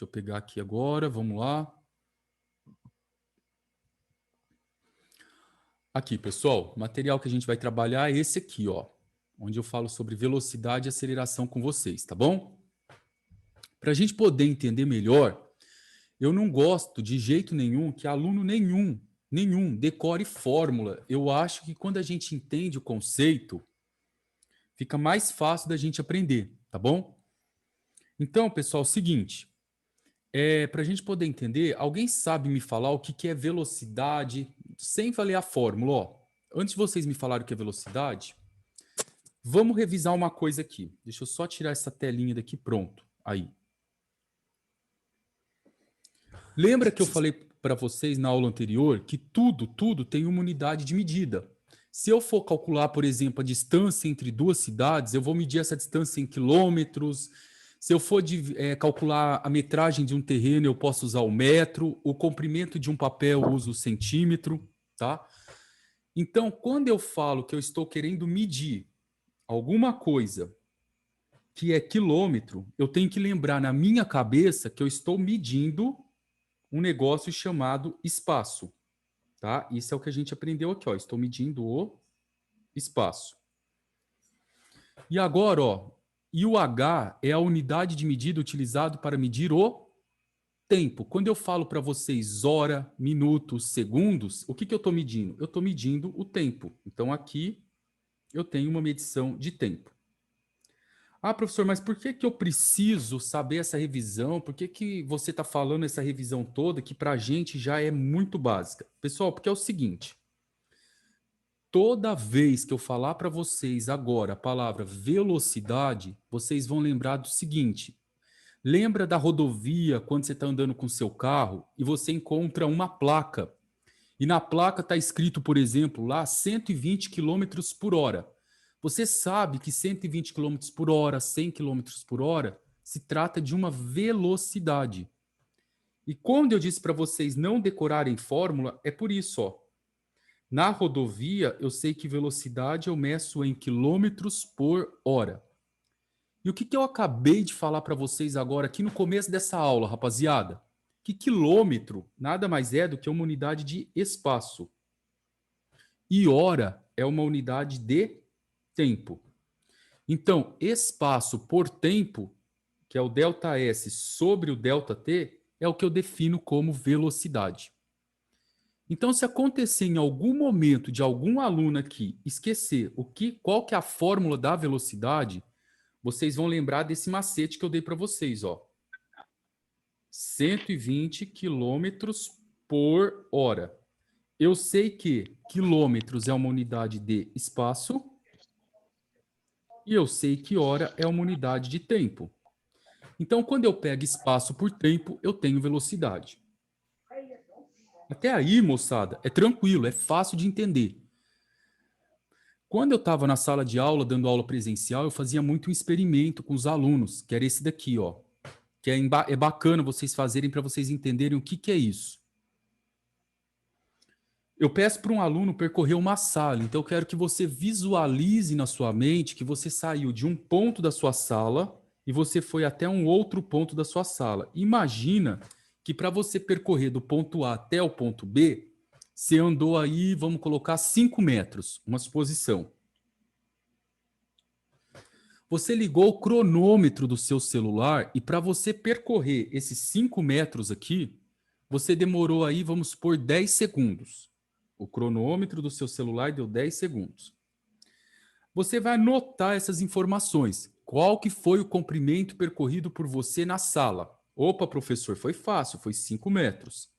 Deixa eu pegar aqui agora, vamos lá. Aqui, pessoal, o material que a gente vai trabalhar é esse aqui, ó, onde eu falo sobre velocidade e aceleração com vocês, tá bom? Para a gente poder entender melhor, eu não gosto de jeito nenhum que aluno nenhum decore fórmula. Eu acho que quando a gente entende o conceito, fica mais fácil da gente aprender, tá bom? Então, pessoal, é o seguinte, para a gente poder entender, alguém sabe me falar o que é velocidade, sem valer a fórmula, ó. Antes de vocês me falarem o que é velocidade, vamos revisar uma coisa aqui. Deixa eu só tirar essa telinha daqui, pronto. Aí. Lembra que eu falei para vocês na aula anterior que tudo tem uma unidade de medida. Se eu for calcular, por exemplo, a distância entre duas cidades, eu vou medir essa distância em quilômetros. Se eu for calcular a metragem de um terreno, eu posso usar o metro. O comprimento de um papel, eu uso o centímetro, tá? Então, quando eu falo que eu estou querendo medir alguma coisa que é quilômetro, eu tenho que lembrar na minha cabeça que eu estou medindo um negócio chamado espaço, tá? Isso é o que a gente aprendeu aqui, ó. Estou medindo o espaço. E agora, ó, e o H é a unidade de medida utilizado para medir o tempo. Quando eu falo para vocês hora, minutos, segundos, o que eu estou medindo? Eu estou medindo o tempo. Então, aqui eu tenho uma medição de tempo. Ah, professor, mas por que eu preciso saber essa revisão? Por que você está falando essa revisão toda que para a gente já é muito básica? Pessoal, porque é o seguinte, toda vez que eu falar para vocês agora a palavra velocidade, vocês vão lembrar do seguinte, lembra da rodovia quando você está andando com seu carro e você encontra uma placa e na placa está escrito, por exemplo, lá 120 quilômetros por hora. Você sabe que 120 quilômetros por hora, 100 quilômetros por hora, se trata de uma velocidade. E quando eu disse para vocês não decorarem fórmula, é por isso, ó. Na rodovia, eu sei que velocidade eu meço em quilômetros por hora. E o que eu acabei de falar para vocês agora, aqui no começo dessa aula, rapaziada? Que quilômetro nada mais é do que uma unidade de espaço. E hora é uma unidade de tempo. Então, espaço por tempo, que é o ΔS sobre o ΔT, é o que eu defino como velocidade. Então, se acontecer em algum momento de algum aluno aqui esquecer qual que é a fórmula da velocidade, vocês vão lembrar desse macete que eu dei para vocês, ó. 120 quilômetros por hora. Eu sei que quilômetros é uma unidade de espaço e eu sei que hora é uma unidade de tempo. Então, quando eu pego espaço por tempo, eu tenho velocidade. Até aí, moçada, é tranquilo, é fácil de entender. Quando eu estava na sala de aula, dando aula presencial, eu fazia muito um experimento com os alunos, que era esse daqui, ó. Que é bacana vocês fazerem para vocês entenderem o que é isso. Eu peço para um aluno percorrer uma sala, então eu quero que você visualize na sua mente que você saiu de um ponto da sua sala e você foi até um outro ponto da sua sala. Imagina que para você percorrer do ponto A até o ponto B, você andou aí, vamos colocar 5 metros, uma suposição. Você ligou o cronômetro do seu celular e para você percorrer esses 5 metros aqui, você demorou aí, vamos supor, 10 segundos. O cronômetro do seu celular deu 10 segundos. Você vai anotar essas informações. Qual que foi o comprimento percorrido por você na sala? Opa, professor, foi fácil, foi 5 metros.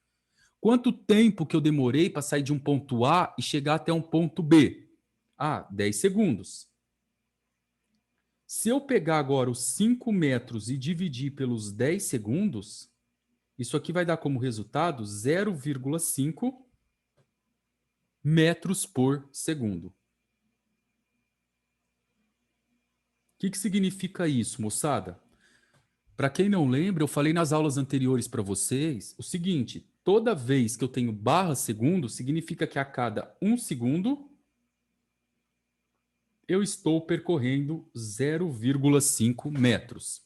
Quanto tempo que eu demorei para sair de um ponto A e chegar até um ponto B? Ah, 10 segundos. Se eu pegar agora os 5 metros e dividir pelos 10 segundos, isso aqui vai dar como resultado 0,5 metros por segundo. O que significa isso, moçada? Para quem não lembra, eu falei nas aulas anteriores para vocês o seguinte, toda vez que eu tenho barra segundo, significa que a cada 1 segundo eu estou percorrendo 0,5 metros.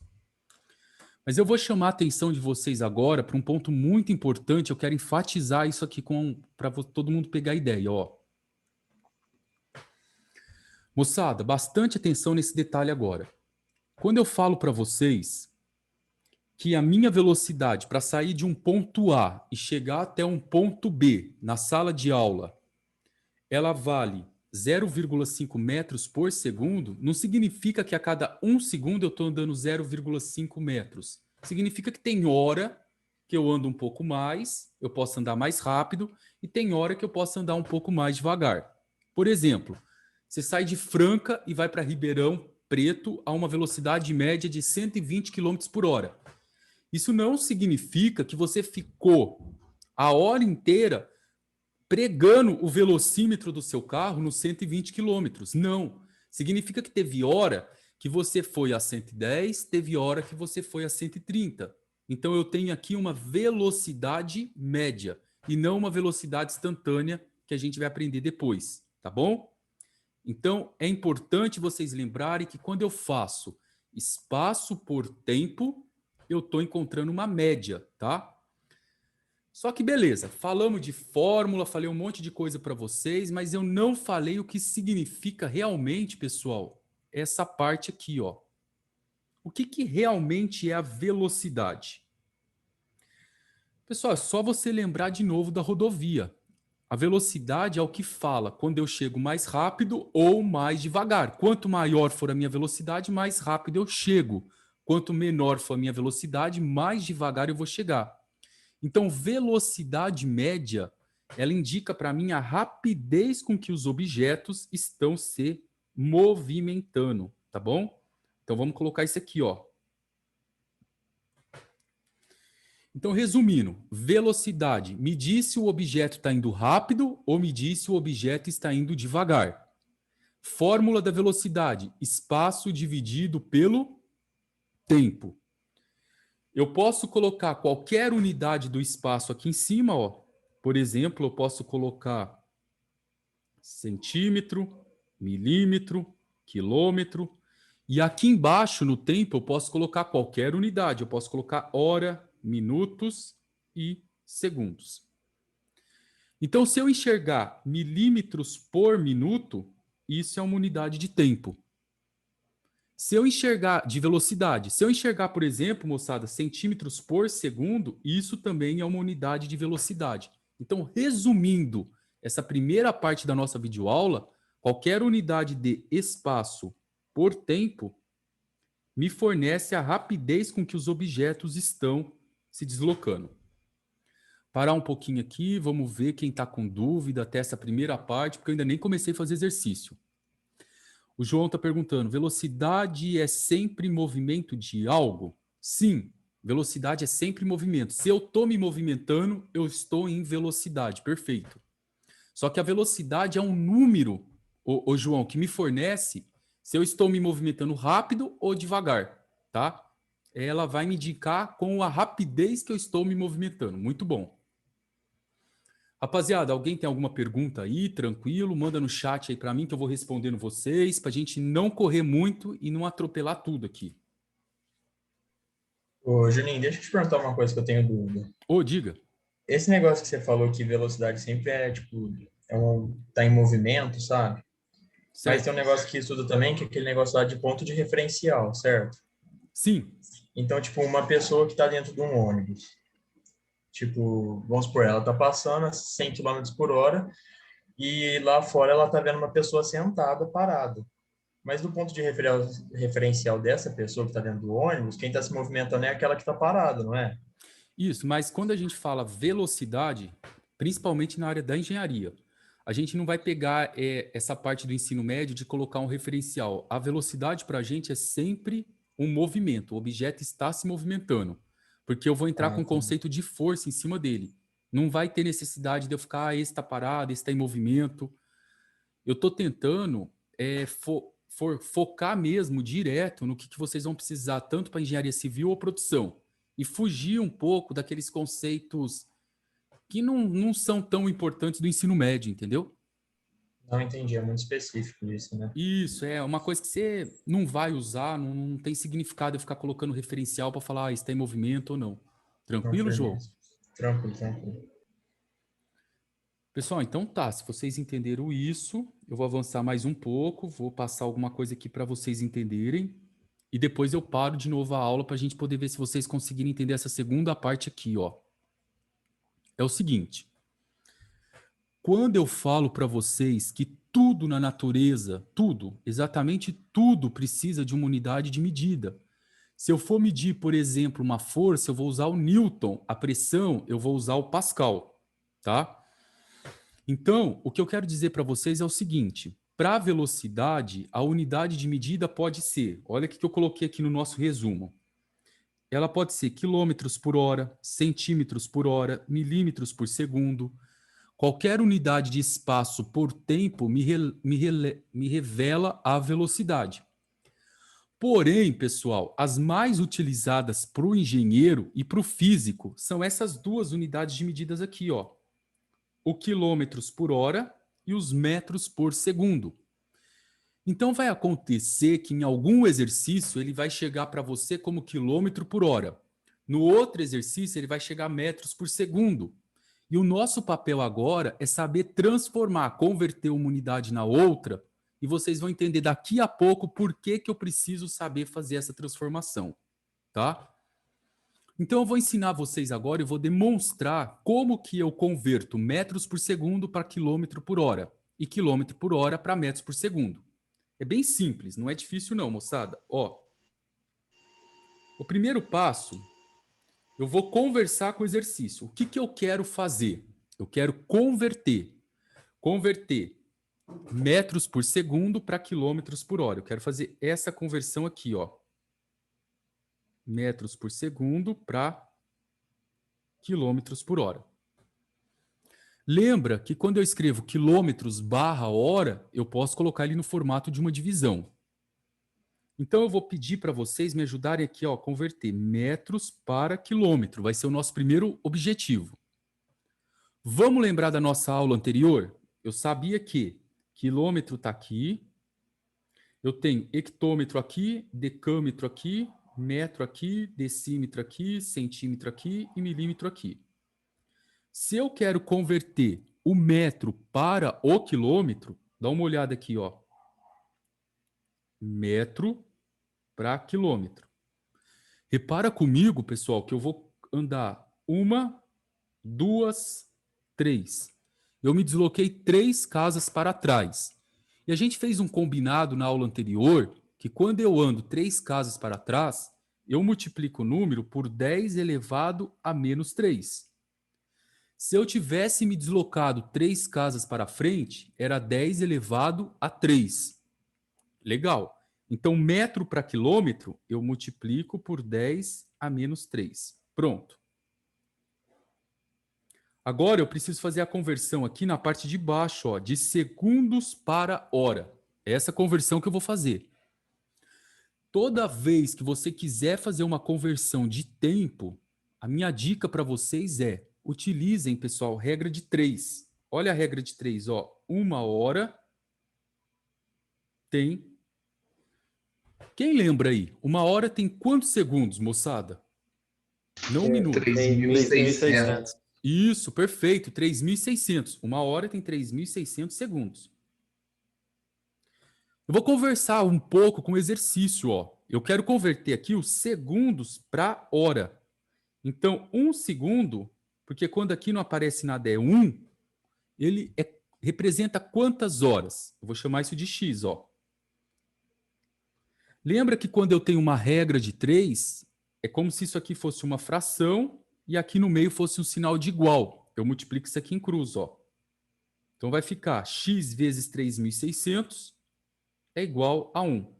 Mas eu vou chamar a atenção de vocês agora para um ponto muito importante. Eu quero enfatizar isso aqui para todo mundo pegar a ideia. Ó. Moçada, bastante atenção nesse detalhe agora. Quando eu falo para vocês que a minha velocidade para sair de um ponto A e chegar até um ponto B na sala de aula, ela vale 0,5 metros por segundo, não significa que a cada 1 segundo eu estou andando 0,5 metros. Significa que tem hora que eu ando um pouco mais, eu posso andar mais rápido, e tem hora que eu posso andar um pouco mais devagar. Por exemplo, você sai de Franca e vai para Ribeirão Preto a uma velocidade média de 120 km por hora. Isso não significa que você ficou a hora inteira pregando o velocímetro do seu carro nos 120 quilômetros. Não. Significa que teve hora que você foi a 110, teve hora que você foi a 130. Então eu tenho aqui uma velocidade média e não uma velocidade instantânea que a gente vai aprender depois, tá bom? Então é importante vocês lembrarem que quando eu faço espaço por tempo, eu estou encontrando uma média, tá? Só que beleza, falamos de fórmula, falei um monte de coisa para vocês, mas eu não falei o que significa realmente, pessoal, essa parte aqui, ó. O que realmente é a velocidade? Pessoal, é só você lembrar de novo da rodovia. A velocidade é o que fala quando eu chego mais rápido ou mais devagar. Quanto maior for a minha velocidade, mais rápido eu chego. Quanto menor for a minha velocidade, mais devagar eu vou chegar. Então, velocidade média, ela indica para mim a rapidez com que os objetos estão se movimentando, tá bom? Então, vamos colocar isso aqui, ó. Então, resumindo, velocidade, medir se o objeto está indo rápido ou medir se o objeto está indo devagar. Fórmula da velocidade, espaço dividido pelo tempo. Eu posso colocar qualquer unidade do espaço aqui em cima, ó. Por exemplo, eu posso colocar centímetro, milímetro, quilômetro. E aqui embaixo, no tempo, eu posso colocar qualquer unidade. Eu posso colocar hora, minutos e segundos. Então, se eu enxergar milímetros por minuto, isso é uma unidade de tempo. Se eu enxergar de velocidade, se eu enxergar, por exemplo, moçada, centímetros por segundo, isso também é uma unidade de velocidade. Então, resumindo essa primeira parte da nossa videoaula, qualquer unidade de espaço por tempo me fornece a rapidez com que os objetos estão se deslocando. Parar um pouquinho aqui, vamos ver quem está com dúvida até essa primeira parte, porque eu ainda nem comecei a fazer exercício. O João está perguntando, velocidade é sempre movimento de algo? Sim, velocidade é sempre movimento. Se eu estou me movimentando, eu estou em velocidade, perfeito. Só que a velocidade é um número, ô João, que me fornece se eu estou me movimentando rápido ou devagar, tá? Ela vai me indicar com a rapidez que eu estou me movimentando. Muito bom. Rapaziada, alguém tem alguma pergunta aí? Tranquilo? Manda no chat aí para mim que eu vou respondendo vocês, para a gente não correr muito e não atropelar tudo aqui. Ô, Juninho, deixa eu te perguntar uma coisa que eu tenho dúvida. Ô, diga. Esse negócio que você falou que velocidade sempre tá em movimento, sabe? Mas tem Certo? um negócio que estuda também, que é aquele negócio lá de ponto de referencial, certo? Sim. Então, tipo, uma pessoa que está dentro de um ônibus, tipo, vamos supor, ela tá passando a 100 km por hora e lá fora ela tá vendo uma pessoa sentada, parada. Mas do ponto de referencial dessa pessoa que está dentro do ônibus, quem está se movimentando é aquela que está parada, não é? Isso, mas quando a gente fala velocidade, principalmente na área da engenharia, a gente não vai pegar essa parte do ensino médio de colocar um referencial. A velocidade para a gente é sempre um movimento, o objeto está se movimentando, porque eu vou entrar Ah, com o entendi. conceito de força em cima dele. Não vai ter necessidade de eu ficar, esse está parado, esse está em movimento. Eu estou tentando focar mesmo direto no que vocês vão precisar, tanto para engenharia civil ou produção, e fugir um pouco daqueles conceitos que não são tão importantes do ensino médio, entendeu? Não entendi, é muito específico isso, né? Isso, é uma coisa que você não vai usar, não tem significado eu ficar colocando referencial para falar está em movimento ou não. Não, Tranquilo, João? firmeza. Tranquilo, tranquilo. Pessoal, então tá, se vocês entenderam isso, eu vou avançar mais um pouco, vou passar alguma coisa aqui para vocês entenderem e depois eu paro de novo a aula para a gente poder ver se vocês conseguirem entender essa segunda parte aqui, ó. É o seguinte, quando eu falo para vocês que tudo na natureza, tudo, exatamente tudo precisa de uma unidade de medida. Se eu for medir, por exemplo, uma força, eu vou usar o Newton, a pressão, eu vou usar o Pascal, tá? Então, o que eu quero dizer para vocês é o seguinte: para a velocidade, a unidade de medida pode ser, olha o que eu coloquei aqui no nosso resumo. Ela pode ser quilômetros por hora, centímetros por hora, milímetros por segundo. Qualquer unidade de espaço por tempo me revela a velocidade. Porém, pessoal, as mais utilizadas para o engenheiro e para o físico são essas duas unidades de medidas aqui, ó. O quilômetros por hora e os metros por segundo. Então vai acontecer que em algum exercício ele vai chegar para você como quilômetro por hora. No outro exercício ele vai chegar a metros por segundo. E o nosso papel agora é saber transformar, converter uma unidade na outra, e vocês vão entender daqui a pouco por que eu preciso saber fazer essa transformação, tá? Então eu vou ensinar vocês agora e vou demonstrar como que eu converto metros por segundo para quilômetro por hora e quilômetro por hora para metros por segundo. É bem simples, não é difícil não, moçada. Ó, o primeiro passo, eu vou conversar com o exercício. O que que eu quero fazer? Eu quero converter metros por segundo para quilômetros por hora. Eu quero fazer essa conversão aqui, ó. Metros por segundo para quilômetros por hora. Lembra que quando eu escrevo quilômetros barra hora, eu posso colocar ele no formato de uma divisão. Então eu vou pedir para vocês me ajudarem aqui, ó, converter metros para quilômetro. Vai ser o nosso primeiro objetivo. Vamos lembrar da nossa aula anterior? Eu sabia que quilômetro está aqui, eu tenho hectômetro aqui, decâmetro aqui, metro aqui, decímetro aqui, centímetro aqui e milímetro aqui. Se eu quero converter o metro para o quilômetro, dá uma olhada aqui, ó. Metro para quilômetro. Repara comigo, pessoal, que eu vou andar uma, duas, três. Eu me desloquei 3 casas para trás. E a gente fez um combinado na aula anterior que quando eu ando 3 casas para trás, eu multiplico o número por 10 elevado a menos 3. Se eu tivesse me deslocado 3 casas para frente, era 10 elevado a 3. Legal. Então, metro para quilômetro, eu multiplico por 10 a menos 3. Pronto. Agora eu preciso fazer a conversão aqui na parte de baixo, ó, de segundos para hora. É essa conversão que eu vou fazer. Toda vez que você quiser fazer uma conversão de tempo, a minha dica para vocês é: utilizem, pessoal, regra de 3. Olha a regra de 3, ó. 1 hora tem... Quem lembra aí? 1 hora tem quantos segundos, moçada? Não minutos. 3.600. Isso, perfeito. 3.600. 1 hora tem 3.600 segundos. Eu vou conversar um pouco com o exercício, ó. Eu quero converter aqui os segundos para hora. Então, 1 segundo, porque quando aqui não aparece nada é 1, ele representa quantas horas? Eu vou chamar isso de x, ó. Lembra que quando eu tenho uma regra de 3, é como se isso aqui fosse uma fração e aqui no meio fosse um sinal de igual. Eu multiplico isso aqui em cruz, ó. Então vai ficar x vezes 3.600 é igual a 1.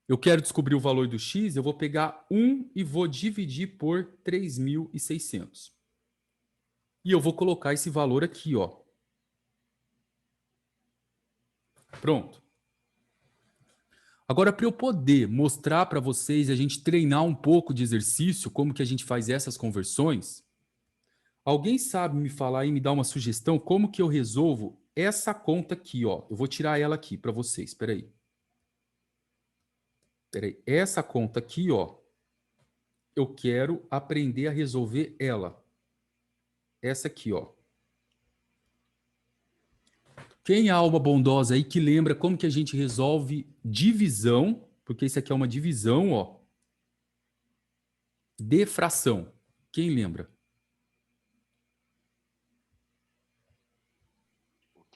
Eu quero descobrir o valor do x, eu vou pegar 1 e vou dividir por 3.600. E eu vou colocar esse valor aqui, ó. Pronto. Agora, para eu poder mostrar para vocês, a gente treinar um pouco de exercício, como que a gente faz essas conversões, alguém sabe me falar e me dar uma sugestão como que eu resolvo essa conta aqui, ó, eu vou tirar ela aqui para vocês, espera aí. Essa conta aqui, ó, eu quero aprender a resolver ela. Essa aqui, ó. Quem é a alma bondosa aí que lembra como que a gente resolve divisão, porque isso aqui é uma divisão, ó, de fração. Quem lembra?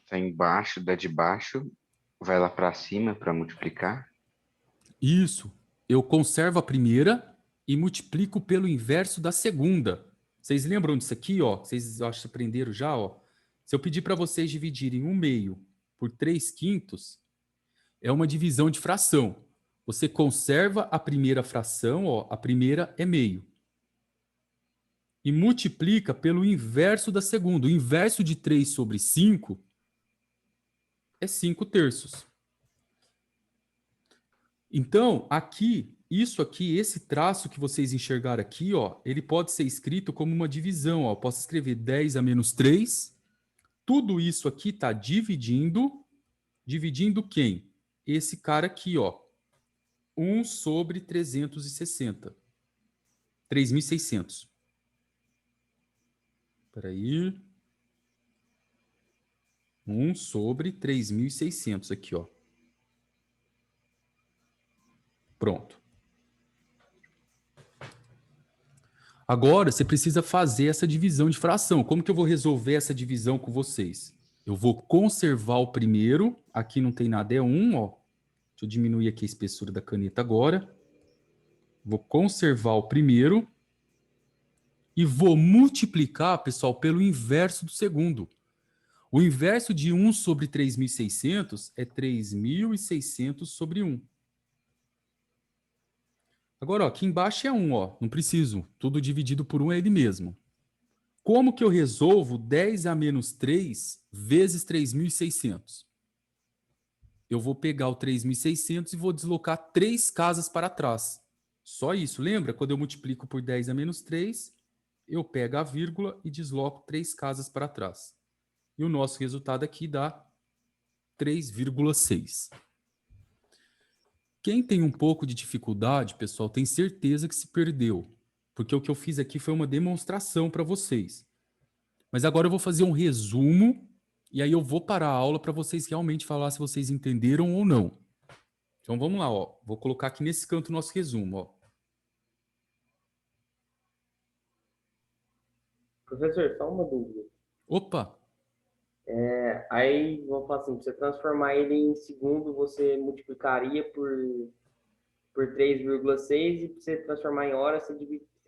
Tá embaixo, da de baixo, vai lá para cima para multiplicar. Isso. Eu conservo a primeira e multiplico pelo inverso da segunda. Vocês lembram disso aqui, ó? Vocês acho que aprenderam já, ó? Se eu pedir para vocês dividirem 1/2 por 3/5, é uma divisão de fração. Você conserva a primeira fração, ó, a primeira é meio. E multiplica pelo inverso da segunda. O inverso de 3/5 é 5/3. Então, aqui, isso aqui, esse traço que vocês enxergaram aqui, ó, ele pode ser escrito como uma divisão. Ó. Eu posso escrever 10 a menos 3. Tudo isso aqui está dividindo. Dividindo quem? Esse cara aqui, ó. 1/360. 3.600. Espera aí. 1/3.600 aqui, ó. Pronto. Agora, você precisa fazer essa divisão de fração. Como que eu vou resolver essa divisão com vocês? Eu vou conservar o primeiro. Aqui não tem nada, é 1, ó. Deixa eu diminuir aqui a espessura da caneta agora. Vou conservar o primeiro. E vou multiplicar, pessoal, pelo inverso do segundo. O inverso de 1/3.600 é 3.600 sobre 1. Agora, ó, aqui embaixo é 1, ó. Não preciso. Tudo dividido por 1 é ele mesmo. Como que eu resolvo 10 a menos 3 vezes 3.600? Eu vou pegar o 3.600 e vou deslocar 3 casas para trás. Só isso. Lembra? Quando eu multiplico por 10 a menos 3, eu pego a vírgula e desloco 3 casas para trás. E o nosso resultado aqui dá 3,6. Quem tem um pouco de dificuldade, pessoal, tem certeza que se perdeu. Porque o que eu fiz aqui foi uma demonstração para vocês. Mas agora eu vou fazer um resumo e aí eu vou parar a aula para vocês realmente falar se vocês entenderam ou não. Então vamos lá, ó. Vou colocar aqui nesse canto o nosso resumo, ó. Professor, só uma dúvida. Opa! Aí, vamos falar assim, para você transformar ele em segundo, você multiplicaria por 3,6 e para você transformar em hora, você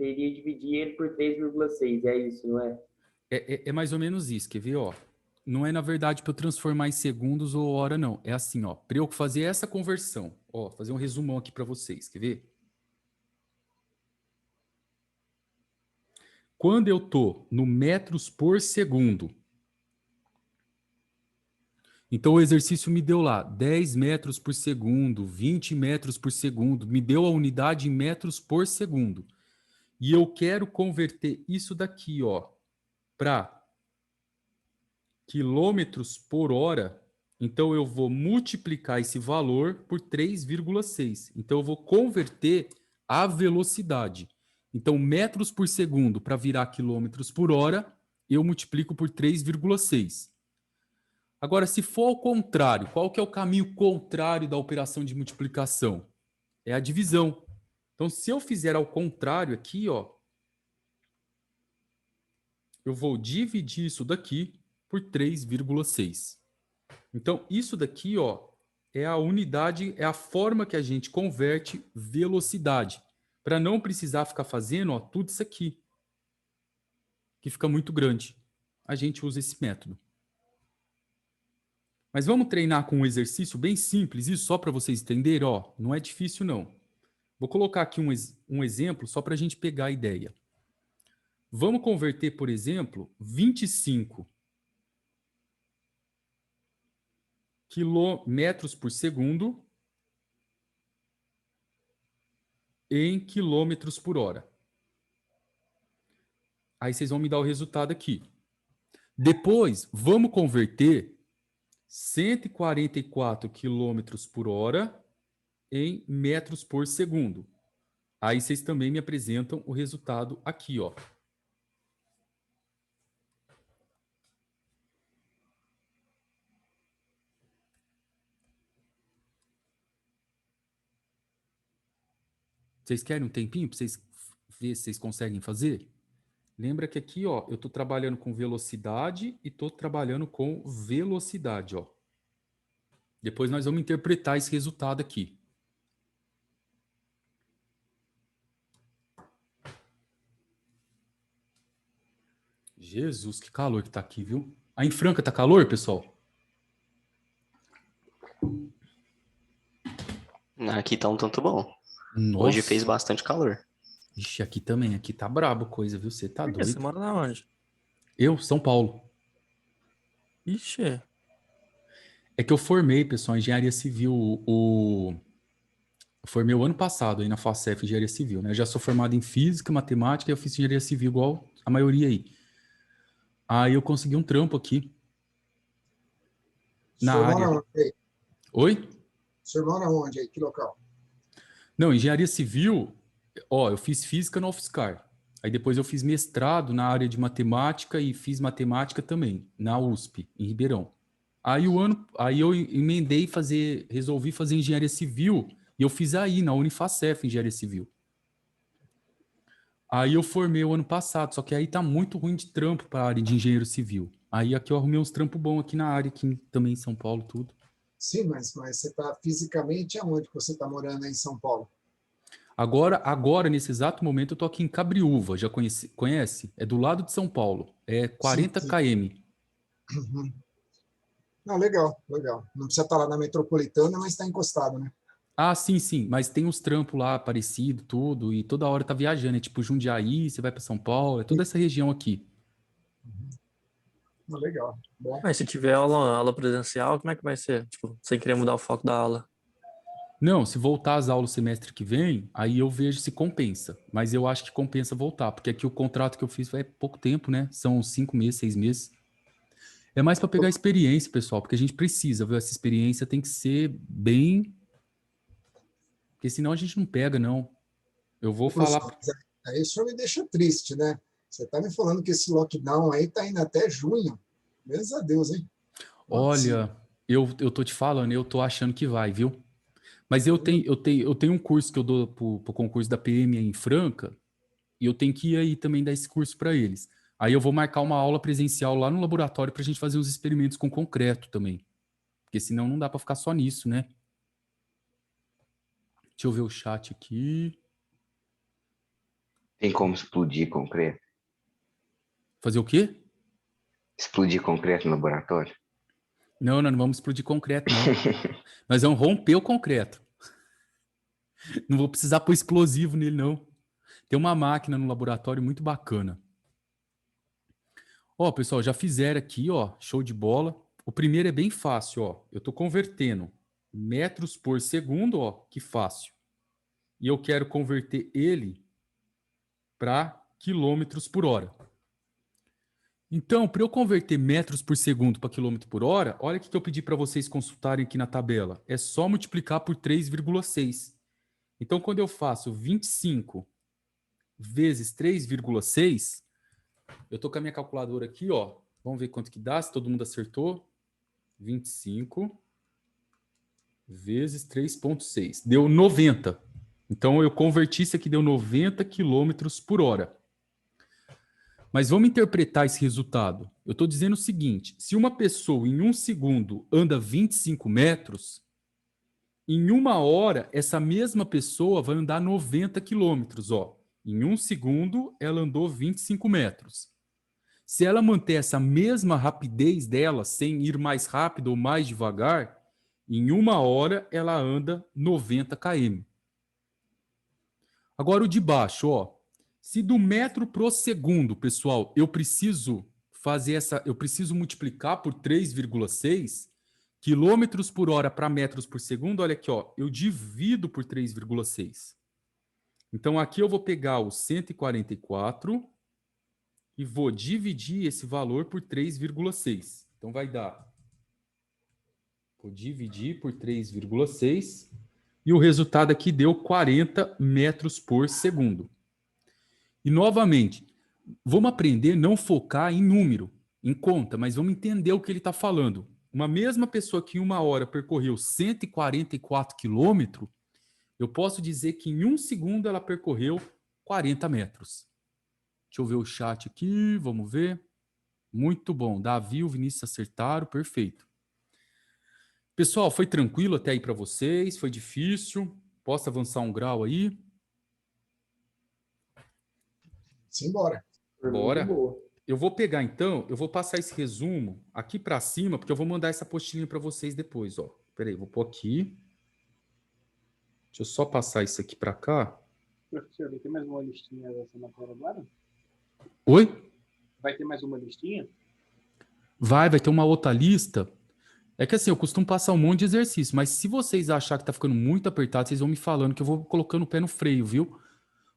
iria dividir ele por 3,6. É isso, não é? É mais ou menos isso, quer ver, ó? Não é, na verdade, para eu transformar em segundos ou hora, não. É assim, ó. Para eu fazer essa conversão, ó, fazer um resumão aqui para vocês, quer ver? Quando eu tô no metros por segundo, então o exercício me deu lá 10 metros por segundo, 20 metros por segundo, me deu a unidade em metros por segundo. E eu quero converter isso daqui, ó, para quilômetros por hora. Então eu vou multiplicar esse valor por 3,6. Então eu vou converter a velocidade. Então metros por segundo para virar quilômetros por hora, eu multiplico por 3,6. Agora, se for ao contrário, qual que é o caminho contrário da operação de multiplicação? É a divisão. Então, se eu fizer ao contrário aqui, ó, eu vou dividir isso daqui por 3,6. Então, isso daqui, ó, é a unidade, é a forma que a gente converte velocidade. Para não precisar ficar fazendo, ó, tudo isso aqui, que fica muito grande. A gente usa esse método. Mas vamos treinar com um exercício bem simples, isso só para vocês entenderem, ó, não é difícil não. Vou colocar aqui um exemplo só para a gente pegar a ideia. Vamos converter, por exemplo, 25 metros por segundo em quilômetros por hora. Aí vocês vão me dar o resultado aqui. Depois, vamos converter 144 quilômetros por hora em metros por segundo. Aí vocês também me apresentam o resultado aqui, ó. Vocês querem um tempinho para vocês ver se vocês conseguem fazer? Lembra que aqui, ó, eu estou trabalhando com velocidade e estou trabalhando com velocidade, ó. Depois nós vamos interpretar esse resultado aqui. Jesus, que calor que tá aqui, viu? Aí em Franca tá calor, pessoal? Aqui tá um tanto bom. Nossa. Hoje fez bastante calor. Ixi, aqui também. Aqui tá brabo a coisa, viu? Você tá Por quê? doido? Você mora na onde? Eu, São Paulo. Ixi, É que eu formei, pessoal, engenharia civil. Eu formei o ano passado aí na FACEF, engenharia civil, né? Eu já sou formado em física, matemática e eu fiz engenharia civil igual a maioria aí. Aí eu consegui um trampo aqui. Na Seu área. mora onde aí? Oi? Seu mora onde aí? Que local? Não, engenharia civil, ó, eu fiz física na UFSCar. Aí depois eu fiz mestrado na área de matemática e fiz matemática também, na USP, em Ribeirão. Aí eu emendei resolvi fazer engenharia civil e eu fiz aí na Unifacef engenharia civil. Aí eu formei o ano passado, só que aí tá muito ruim de trampo para a área de engenheiro civil. Aí aqui eu arrumei uns trampos bons aqui na área, aqui também em São Paulo, tudo. Sim, mas você está fisicamente aonde que você está morando aí em São Paulo? Agora, nesse exato momento, eu tô aqui em Cabriúva, já conhece? É do lado de São Paulo, é 40 Sim. km. Uhum. Não, legal, legal. Não precisa estar lá na metropolitana, mas está encostado, né? Ah, sim, mas tem uns trampos lá parecido, tudo, e toda hora tá viajando, é tipo Jundiaí, você vai para São Paulo, é toda essa região aqui. Não, legal. Bom. mas se tiver aula presencial, como é que vai ser? Tipo, sem querer mudar o foco da aula. Não, se voltar às aulas semestre que vem, aí eu vejo se compensa, mas eu acho que compensa voltar, porque aqui o contrato que eu fiz é pouco tempo, né? São 5 meses, 6 meses. É mais para pegar experiência, pessoal, porque a gente precisa, viu? Essa experiência tem que ser bem... Porque senão a gente não pega, não. Eu vou falar... Aí o senhor me deixa triste, né? Você está me falando que esse lockdown aí está indo até junho. Graças a Deus, hein? Olha, eu tô te falando, eu tô achando que vai, viu? Mas eu tenho um curso que eu dou pro concurso da PM em Franca, e eu tenho que ir aí também dar esse curso para eles. Aí eu vou marcar uma aula presencial lá no laboratório para a gente fazer uns experimentos com concreto também. Porque senão não dá para ficar só nisso, né? Deixa eu ver o chat aqui. Tem como explodir concreto? Fazer o quê? Explodir concreto no laboratório? Não, nós não vamos explodir concreto, não. Nós vamos romper o concreto. Não vou precisar pôr explosivo nele, não. Tem uma máquina no laboratório muito bacana. Ó, pessoal, já fizeram aqui, ó, show de bola. O primeiro é bem fácil, ó. Eu tô convertendo metros por segundo, ó, que fácil. E eu quero converter ele para quilômetros por hora. Então, para eu converter metros por segundo para quilômetro por hora, olha o que eu pedi para vocês consultarem aqui na tabela. É só multiplicar por 3,6. Então, quando eu faço 25 vezes 3,6, eu estou com a minha calculadora aqui, ó. Vamos ver quanto que dá, se todo mundo acertou. 25 vezes 3,6. Deu 90. Então, eu converti isso aqui, deu 90 quilômetros por hora. Mas vamos interpretar esse resultado. Eu estou dizendo o seguinte, se uma pessoa em 1 segundo anda 25 metros, em 1 hora, essa mesma pessoa vai andar 90 quilômetros. Em 1 segundo, ela andou 25 metros. Se ela manter essa mesma rapidez dela, sem ir mais rápido ou mais devagar, em 1 hora, ela anda 90 km. Agora o de baixo, ó. Se do metro pro segundo, pessoal, eu preciso multiplicar por 3,6 quilômetros por hora para metros por segundo, olha aqui, ó, eu divido por 3,6. Então aqui eu vou pegar o 144 e vou dividir esse valor por 3,6. Então vai dar Vou dividir por 3,6 e o resultado aqui deu 40 metros por segundo. E, novamente, vamos aprender a não focar em número, em conta, mas vamos entender o que ele está falando. Uma mesma pessoa que em 1 hora percorreu 144 quilômetros, eu posso dizer que em 1 segundo ela percorreu 40 metros. Deixa eu ver o chat aqui, vamos ver. Muito bom. Davi e o Vinícius acertaram, perfeito. Pessoal, foi tranquilo até aí para vocês? Foi difícil? Posso avançar um grau aí? Simbora. Bora. Muito boa. Eu vou pegar então, eu vou passar esse resumo aqui para cima, porque eu vou mandar essa apostilinha para vocês depois, ó. Peraí, vou pôr aqui. Deixa eu só passar isso aqui para cá. Professor, vai ter mais uma listinha dessa matéria agora? Oi? Vai ter mais uma listinha? Vai ter uma outra lista. É que assim, eu costumo passar um monte de exercício, mas se vocês acharem que tá ficando muito apertado, vocês vão me falando que eu vou colocando o pé no freio, viu?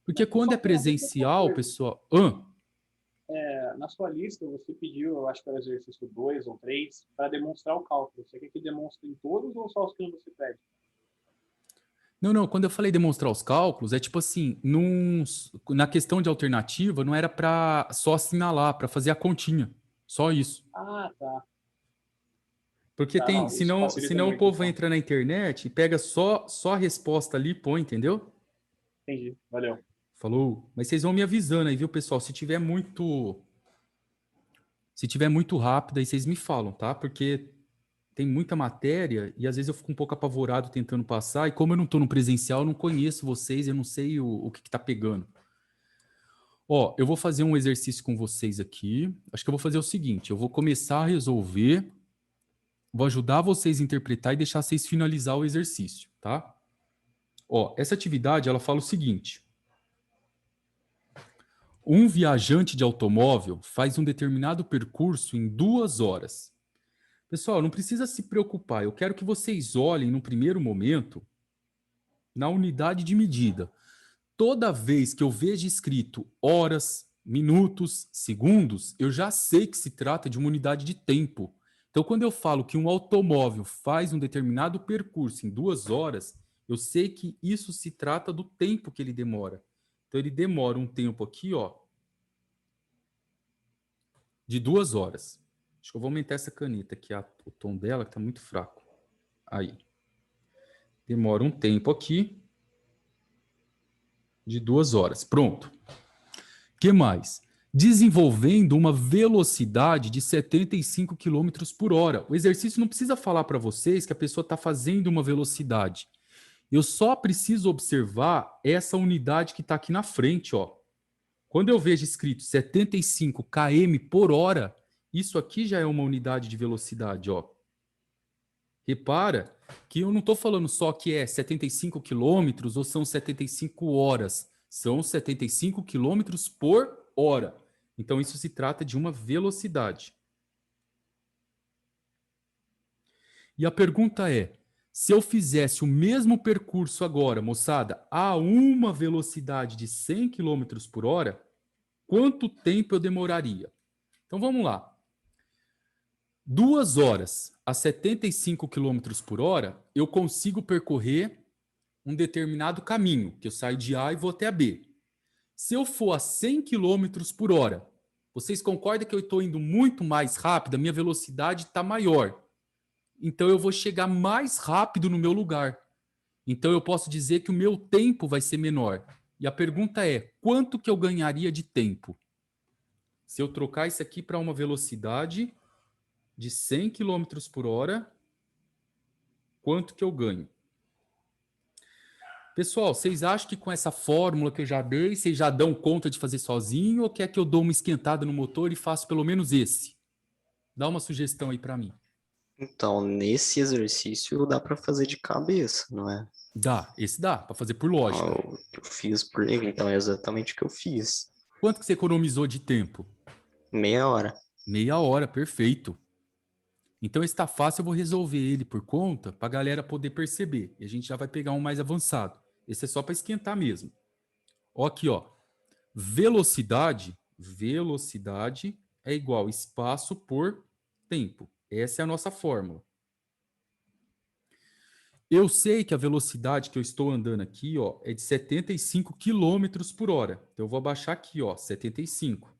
Porque quando é presencial, pessoal... Na sua lista, você pediu, eu acho que era exercício 2 ou 3, para demonstrar o cálculo. Você quer que demonstre em todos ou só os que você pede? Não, quando eu falei demonstrar os cálculos, é tipo assim, na questão de alternativa, não era para só assinalar, para fazer a continha. Só isso. Ah, tá. Porque Tá, não, isso senão facilita o muito, povo então. entra na internet e pega só a resposta ali e põe, entendeu? Entendi, valeu. Falou. Mas vocês vão me avisando aí, viu, pessoal? Se tiver muito rápido, aí vocês me falam, tá? Porque tem muita matéria e às vezes eu fico um pouco apavorado tentando passar. E como eu não tô no presencial, eu não conheço vocês, eu não sei o que tá pegando. Ó, eu vou fazer um exercício com vocês aqui. Acho que eu vou fazer o seguinte, eu vou começar a resolver, vou ajudar vocês a interpretar e deixar vocês finalizar o exercício, tá? Ó, essa atividade, ela fala o seguinte. Um viajante de automóvel faz um determinado percurso em 2 horas. Pessoal, não precisa se preocupar. Eu quero que vocês olhem, no primeiro momento, na unidade de medida. Toda vez que eu vejo escrito horas, minutos, segundos, eu já sei que se trata de uma unidade de tempo. Então, quando eu falo que um automóvel faz um determinado percurso em 2 horas, eu sei que isso se trata do tempo que ele demora. Então, ele demora um tempo aqui, ó, de 2 horas. Acho que eu vou aumentar essa caneta aqui, o tom dela que está muito fraco. Aí. Demora um tempo aqui de 2 horas. Pronto. O que mais? Desenvolvendo uma velocidade de 75 km por hora. O exercício não precisa falar para vocês que a pessoa está fazendo uma velocidade. Eu só preciso observar essa unidade que está aqui na frente, ó. Quando eu vejo escrito 75 km por hora, isso aqui já é uma unidade de velocidade, ó. Repara que eu não estou falando só que é 75 quilômetros ou são 75 horas. São 75 quilômetros por hora. Então, isso se trata de uma velocidade. E a pergunta é, se eu fizesse o mesmo percurso agora, moçada, a uma velocidade de 100 km por hora, quanto tempo eu demoraria? Então, vamos lá. 2 horas a 75 km por hora, eu consigo percorrer um determinado caminho, que eu saio de A e vou até a B. Se eu for a 100 km por hora, vocês concordam que eu estou indo muito mais rápido, a minha velocidade está maior. Então eu vou chegar mais rápido no meu lugar. Então eu posso dizer que o meu tempo vai ser menor. E a pergunta é, quanto que eu ganharia de tempo? Se eu trocar isso aqui para uma velocidade de 100 km por hora, quanto que eu ganho? Pessoal, vocês acham que com essa fórmula que eu já dei, vocês já dão conta de fazer sozinho ou quer que eu dou uma esquentada no motor e faço pelo menos esse? Dá uma sugestão aí para mim. Então, nesse exercício dá para fazer de cabeça, não é? Esse dá, para fazer por lógica. O que eu fiz por livro, então é exatamente o que eu fiz. Quanto que você economizou de tempo? Meia hora. Meia hora, perfeito. Então esse tá fácil, eu vou resolver ele por conta para a galera poder perceber. E a gente já vai pegar um mais avançado. Esse é só para esquentar mesmo. Ó aqui, ó. Velocidade é igual espaço por tempo. Essa é a nossa fórmula. Eu sei que a velocidade que eu estou andando aqui, ó, é de 75 km por hora. Então, eu vou abaixar aqui, ó, 75.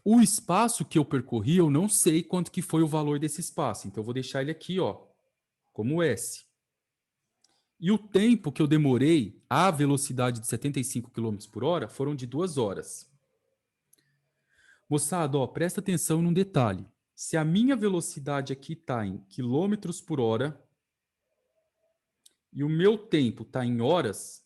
O espaço que eu percorri, eu não sei quanto que foi o valor desse espaço. Então, eu vou deixar ele aqui, ó, como S. E o tempo que eu demorei à velocidade de 75 km por hora foram de 2 horas. Moçada, ó, presta atenção num detalhe. Se a minha velocidade aqui está em quilômetros por hora e o meu tempo está em horas,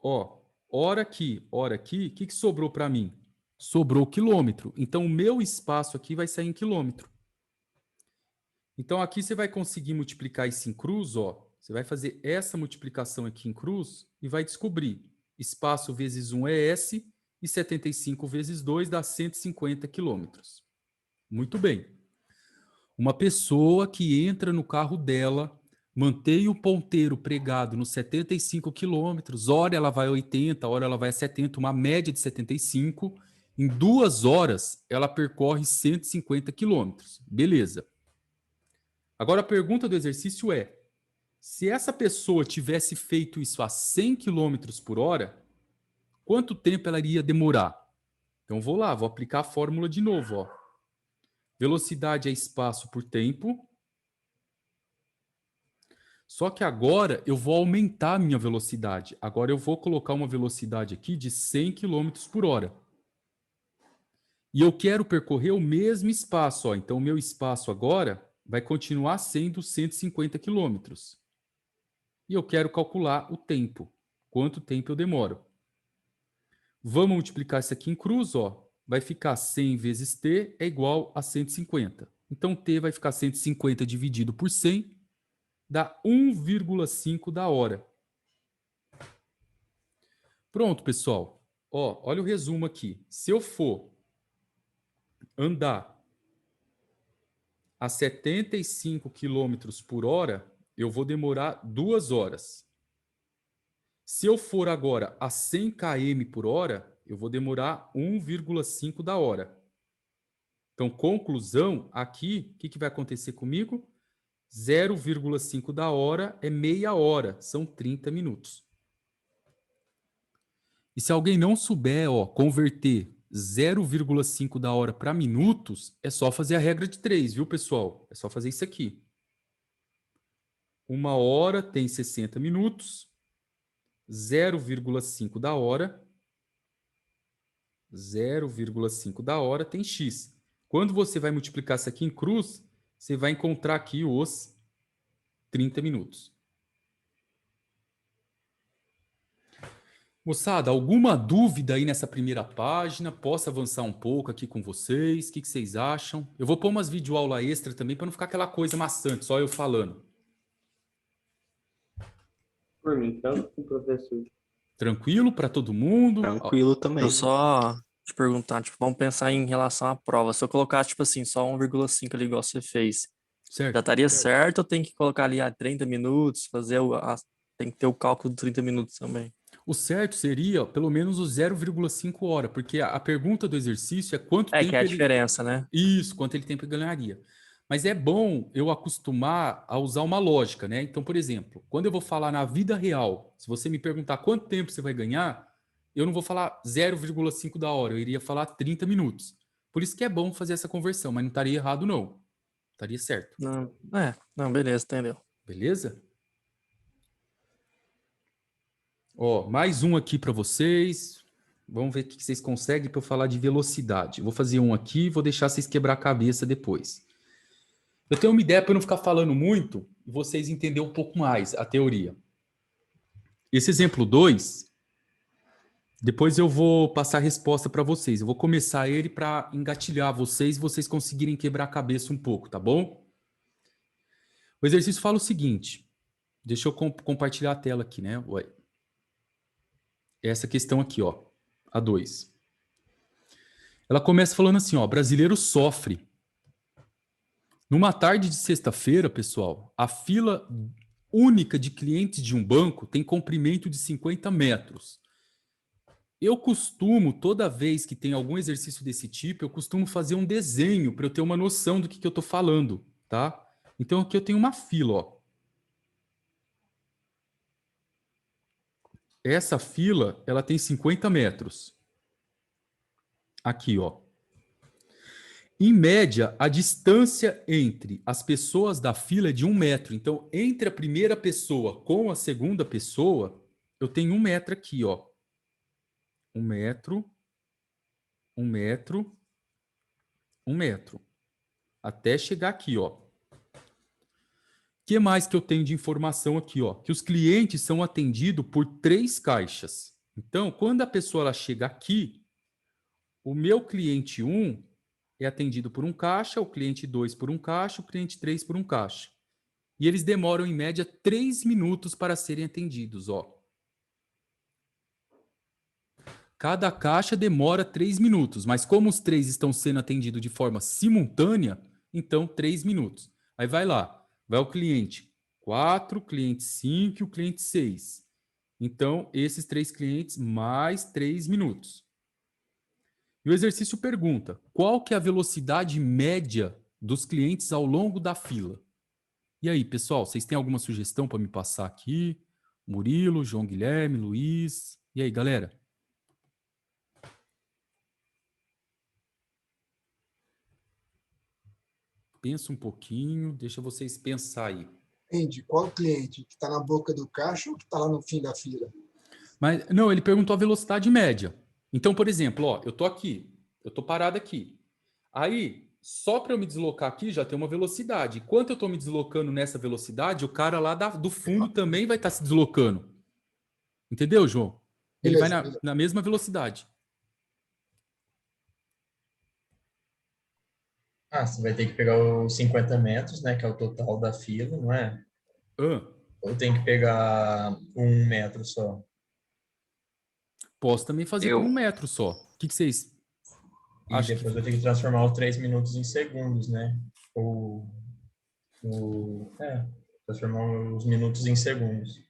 ó, hora aqui, o que sobrou para mim? Sobrou quilômetro. Então, o meu espaço aqui vai sair em quilômetro. Então, aqui você vai conseguir multiplicar isso em cruz, ó. Você vai fazer essa multiplicação aqui em cruz e vai descobrir espaço vezes 1 é S e 75 vezes 2 dá 150 quilômetros. Muito bem. Uma pessoa que entra no carro dela, mantém o ponteiro pregado nos 75 quilômetros, hora ela vai a 80, hora ela vai a 70, uma média de 75, em 2 horas ela percorre 150 quilômetros. Beleza. Agora a pergunta do exercício é, se essa pessoa tivesse feito isso a 100 km por hora, quanto tempo ela iria demorar? Então vou lá, vou aplicar a fórmula de novo, ó. Velocidade é espaço por tempo. Só que agora eu vou aumentar a minha velocidade. Agora eu vou colocar uma velocidade aqui de 100 km por hora. E eu quero percorrer o mesmo espaço, ó. Então o meu espaço agora vai continuar sendo 150 km. E eu quero calcular o tempo. Quanto tempo eu demoro. Vamos multiplicar isso aqui em cruz, ó. Vai ficar 100 vezes t é igual a 150. Então, t vai ficar 150 dividido por 100, dá 1,5 da hora. Pronto, pessoal. Ó, olha o resumo aqui. Se eu for andar a 75 km por hora, eu vou demorar 2 horas. Se eu for agora a 100 km por hora, eu vou demorar 1,5 da hora. Então, conclusão, aqui, o que vai acontecer comigo? 0,5 da hora é meia hora, são 30 minutos. E se alguém não souber, ó, converter 0,5 da hora para minutos, é só fazer a regra de 3, viu, pessoal? É só fazer isso aqui. 1 hora tem 60 minutos, 0,5 da hora, 0,5 da hora tem x. Quando você vai multiplicar isso aqui em cruz, você vai encontrar aqui os 30 minutos. Moçada, alguma dúvida aí nessa primeira página? Posso avançar um pouco aqui com vocês? O que vocês acham? Eu vou pôr umas videoaula extra também para não ficar aquela coisa maçante, só eu falando. Por mim, tanto com o professor. Tranquilo para todo mundo? Tranquilo também. Eu só te perguntar, tipo, vamos pensar em relação à prova. Se eu colocar, tipo assim, só 1,5 ali, igual você fez, Certo. já estaria certo ou tem que colocar ali a 30 minutos, fazer tem que ter o cálculo de 30 minutos também? O certo seria pelo menos o 0,5 hora, porque a pergunta do exercício é quanto tempo Que é a ele... diferença, né? Isso, quanto ele tempo ganharia. Mas é bom eu acostumar a usar uma lógica, né? Então, por exemplo, quando eu vou falar na vida real, se você me perguntar quanto tempo você vai ganhar, eu não vou falar 0,5 da hora, eu iria falar 30 minutos. Por isso que é bom fazer essa conversão, mas não estaria errado, não. Estaria certo. Não, beleza, entendeu? Beleza? Ó, mais um aqui para vocês. Vamos ver o que vocês conseguem para eu falar de velocidade. Eu vou fazer um aqui e vou deixar vocês quebrar a cabeça depois. Eu tenho uma ideia para eu não ficar falando muito e vocês entenderem um pouco mais a teoria. Esse exemplo 2, depois eu vou passar a resposta para vocês. Eu vou começar ele para engatilhar vocês e vocês conseguirem quebrar a cabeça um pouco, tá bom? O exercício fala o seguinte. Deixa eu compartilhar a tela aqui, né? Essa questão aqui, ó. A 2. Ela começa falando assim, ó. Brasileiro sofre. Numa tarde de sexta-feira, pessoal, a fila única de clientes de um banco tem comprimento de 50 metros. Eu costumo, toda vez que tem algum exercício desse tipo, eu costumo fazer um desenho para eu ter uma noção do que eu estou falando. tá? Então aqui eu tenho uma fila, ó. Essa fila, ela tem 50 metros. Aqui, ó. Em média, a distância entre as pessoas da fila é de 1 metro. Então, entre a primeira pessoa com a segunda pessoa, eu tenho 1 metro aqui, ó. 1 metro, 1 metro, 1 metro. Até chegar aqui, ó. O que mais que eu tenho de informação aqui, ó? Que os clientes são atendidos por 3 caixas. Então, quando a pessoa ela chega aqui, o meu cliente 1 é atendido por um caixa, o cliente 2 por um caixa, o cliente 3 por um caixa. E eles demoram, em média, 3 minutos para serem atendidos, ó. Cada caixa demora 3 minutos, mas como os 3 estão sendo atendidos de forma simultânea, então 3 minutos. Aí vai lá, vai o cliente 4, cliente 5 e o cliente 6. Então, esses 3 clientes mais 3 minutos. E o exercício pergunta, qual que é a velocidade média dos clientes ao longo da fila? E aí, pessoal, vocês têm alguma sugestão para me passar aqui? Murilo, João Guilherme, Luiz. E aí, galera? Pensa um pouquinho, deixa vocês pensar aí. Depende, qual cliente? Que está na boca do caixa ou que está lá no fim da fila? Mas, não, ele perguntou a velocidade média. Então, por exemplo, ó, eu tô aqui, eu tô parado aqui. Aí, só para eu me deslocar aqui, já tem uma velocidade. Enquanto eu estou me deslocando nessa velocidade, o cara lá do fundo também vai estar se deslocando. Entendeu, João? Ele vai Beleza. na mesma velocidade. Ah, você vai ter que pegar os 50 metros, né? Que é o total da fila, não é? Ah, Ou tem que pegar 1 metro só? posso também fazer por Eu- 1 metro só. O que vocês E acham? depois vai ter que transformar os 3 minutos em segundos, né? Transformar os minutos em segundos.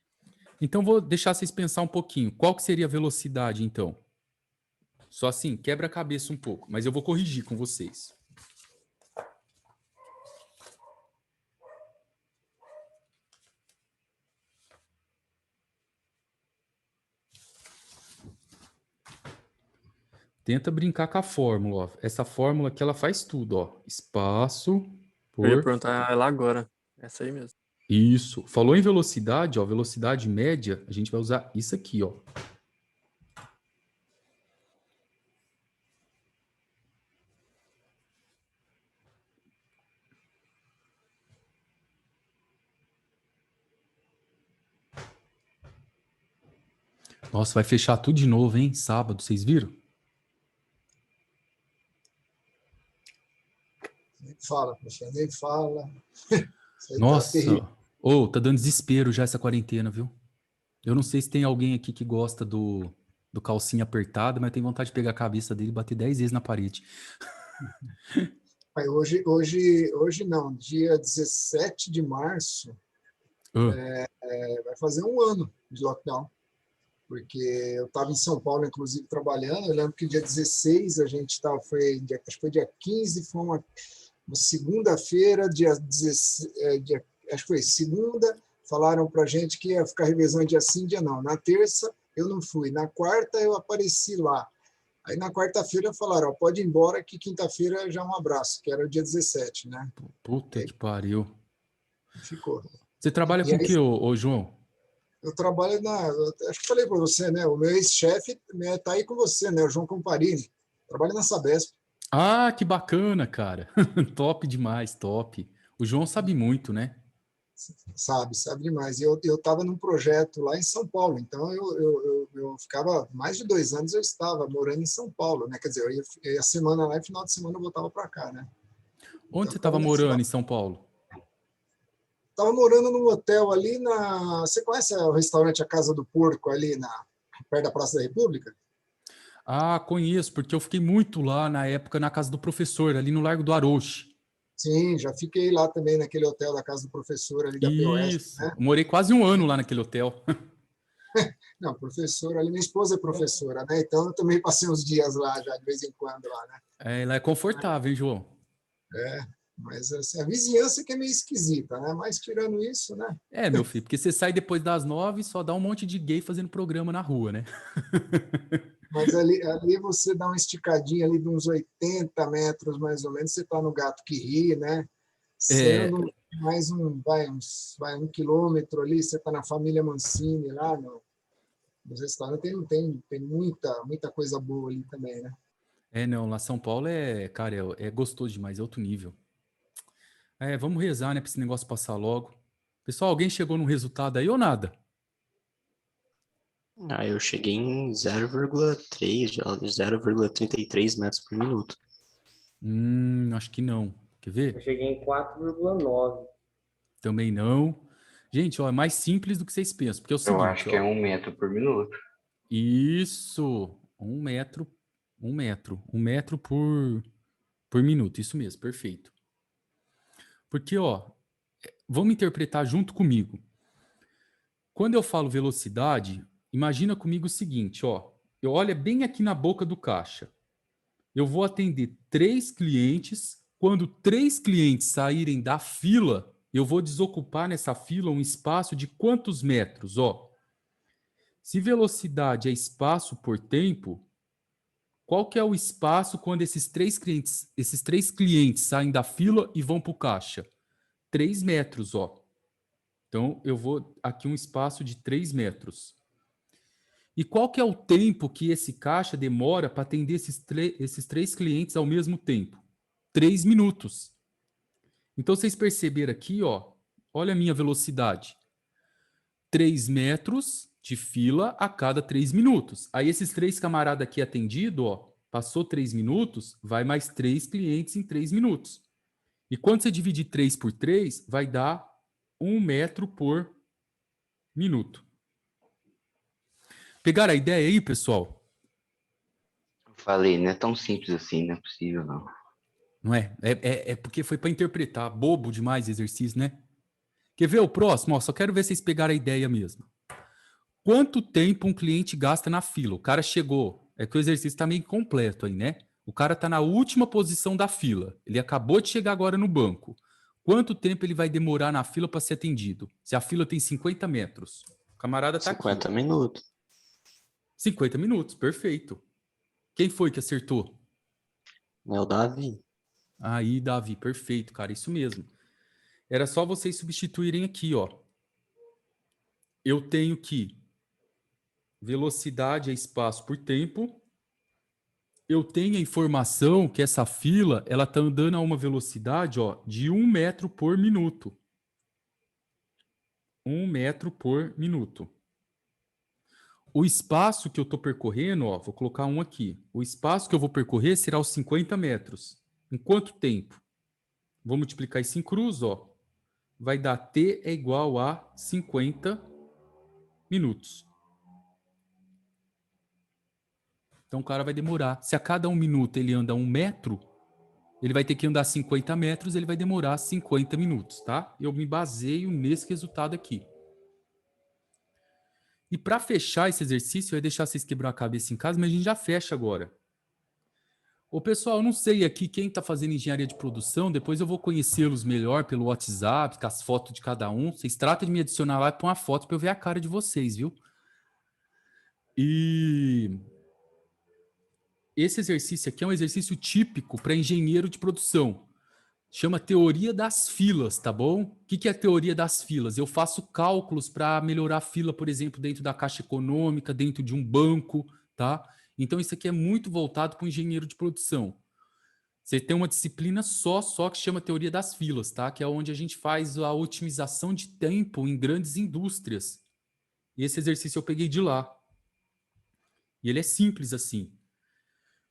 Então, vou deixar vocês pensar um pouquinho. Qual que seria a velocidade, então? Só assim, quebra a cabeça um pouco. Mas eu vou corrigir com vocês. Tenta brincar com a fórmula, ó. Essa fórmula aqui, ela faz tudo, ó. Espaço Eu ia por... perguntar ela agora. Essa aí mesmo. Isso. Falou em velocidade, ó. Velocidade média, a gente vai usar isso aqui, ó. Nossa, vai fechar tudo de novo, hein? Sábado, vocês viram? Nem fala, professor, nem fala. Isso aí tá Nossa, terrível. ô, tá dando desespero já essa quarentena, viu? Eu não sei se tem alguém aqui que gosta do calcinha apertada, mas tem vontade de pegar a cabeça dele e bater 10 vezes na parede. Aí hoje não, dia 17 de março, Ah, vai fazer 1 ano de lockdown. Porque eu estava em São Paulo, inclusive, trabalhando. Eu lembro que dia 16 a gente estava, acho que foi dia 15, foi uma segunda-feira, dia 16, acho que foi segunda, falaram para a gente que ia ficar revezando dia sim, dia não. Na terça, eu não fui. Na quarta, eu apareci lá. Aí, na quarta-feira, falaram, ó, pode ir embora, que quinta-feira já é um abraço, que era o dia 17, né? puta que pariu. Ficou. Você trabalha E com o aí, que, ô João? eu trabalho acho que falei para você, né? O meu ex-chefe está aí com você, né? O João Comparini. Trabalha na Sabesp. Ah, que bacana, cara. Top demais, top. O João sabe muito, né? Sabe demais. E eu estava num projeto lá em São Paulo, então eu ficava, mais de 2 anos eu estava morando em São Paulo, né? Quer dizer, eu ia semana lá e final de semana eu voltava para cá, né? Onde Então, você estava morando em São Paulo? Estava morando num hotel ali Você conhece o restaurante A Casa do Porco, ali perto da Praça da República? Ah, conheço, porque eu fiquei muito lá na época na casa do professor, ali no Largo do Arouche. Sim, já fiquei lá também naquele hotel da Casa do Professor, ali da POS, Isso. né? Eu morei quase 1 ano lá naquele hotel. Não, professor, ali minha esposa é professora, né? Então eu também passei uns dias lá já, de vez em quando lá, né? É, lá é confortável, hein, João? Mas assim, a vizinhança que é meio esquisita, né? Mas tirando isso, né? É, meu filho, porque você sai depois das 9 e só dá um monte de gay fazendo programa na rua, né? Mas ali você dá uma esticadinha ali de uns 80 metros, mais ou menos, você está no Gato que Ri, né? É, Sendo mais vai 1 quilômetro ali, você está na família Mancini lá nos restaurantes, tem muita coisa boa ali também, né? não, lá São Paulo cara, é gostoso demais, é outro nível. Vamos rezar, né, pra esse negócio passar logo. Pessoal, alguém chegou num resultado aí ou nada? Eu cheguei em 0,3, 0,33 metros por minuto. Acho que não. Quer Eu ver? cheguei em 4,9. Também não. Gente, ó, é mais simples do que vocês pensam, porque é o Eu acho seguinte, que é ó. 1 metro por minuto. Isso, 1 metro, 1 metro por minuto, isso mesmo, perfeito. Porque, ó, vamos interpretar junto comigo. Quando eu falo velocidade, imagina comigo o seguinte, ó. Eu olho bem aqui na boca do caixa. Eu vou atender 3 clientes. Quando 3 clientes saírem da fila, eu vou desocupar nessa fila um espaço de quantos metros? Ó, se velocidade é espaço por tempo, qual que é o espaço quando esses três clientes saem da fila e vão para o caixa? 3 metros, ó. Então, eu vou aqui um espaço de 3 metros. E qual que é o tempo que esse caixa demora para atender esses 3 clientes ao mesmo tempo? 3 minutos. Então, vocês perceberam aqui, ó, olha a minha velocidade. 3 metros de fila a cada 3 minutos. Aí esses 3 camaradas aqui atendido, ó, passou 3 minutos, vai mais 3 clientes em 3 minutos. E quando você dividir 3 por 3, vai dar 1 metro por minuto. Pegaram a ideia aí, pessoal? Eu falei, não é tão simples assim, não é possível, não. Não é? É porque foi para interpretar. Bobo demais exercício, né? Quer ver o próximo? Ó, só quero ver se vocês pegaram a ideia mesmo. Quanto tempo um cliente gasta na fila? O cara chegou. É que o exercício está meio incompleto aí, né? O cara está na última posição da fila. Ele acabou de chegar agora no banco. Quanto tempo ele vai demorar na fila para ser atendido? Se a fila tem 50 metros. O camarada está aqui, ó. 50 minutos. 50 minutos, perfeito. Quem foi que acertou? É o Davi. Aí, Davi, perfeito, cara, isso mesmo. Era só vocês substituírem aqui, ó. Eu tenho que velocidade é espaço por tempo. Eu tenho a informação que essa fila ela está andando a uma velocidade, ó, de 1 metro por minuto. 1 metro por minuto. O espaço que eu estou percorrendo, ó, vou colocar um aqui. O espaço que eu vou percorrer será os 50 metros. Em quanto tempo? Vou multiplicar isso em cruz, ó. Vai dar T é igual a 50 minutos. Então o cara vai demorar. Se a cada 1 minuto ele anda 1 metro, ele vai ter que andar 50 metros, ele vai demorar 50 minutos, tá? Eu me baseio nesse resultado aqui. E para fechar esse exercício, eu ia deixar vocês quebrar a cabeça em casa, mas a gente já fecha agora. Ô pessoal, eu não sei aqui quem está fazendo engenharia de produção, depois eu vou conhecê-los melhor pelo WhatsApp, com as fotos de cada um. Vocês tratam de me adicionar lá e pôr uma foto para eu ver a cara de vocês, viu? E esse exercício aqui é um exercício típico para engenheiro de produção. Chama teoria das filas, tá bom? O que é a teoria das filas? Eu faço cálculos para melhorar a fila, por exemplo, dentro da Caixa Econômica, dentro de um banco, tá? Então isso aqui é muito voltado para o engenheiro de produção. Você tem uma disciplina só que chama teoria das filas, tá? Que é onde a gente faz a otimização de tempo em grandes indústrias. E esse exercício eu peguei de lá. E ele é simples assim.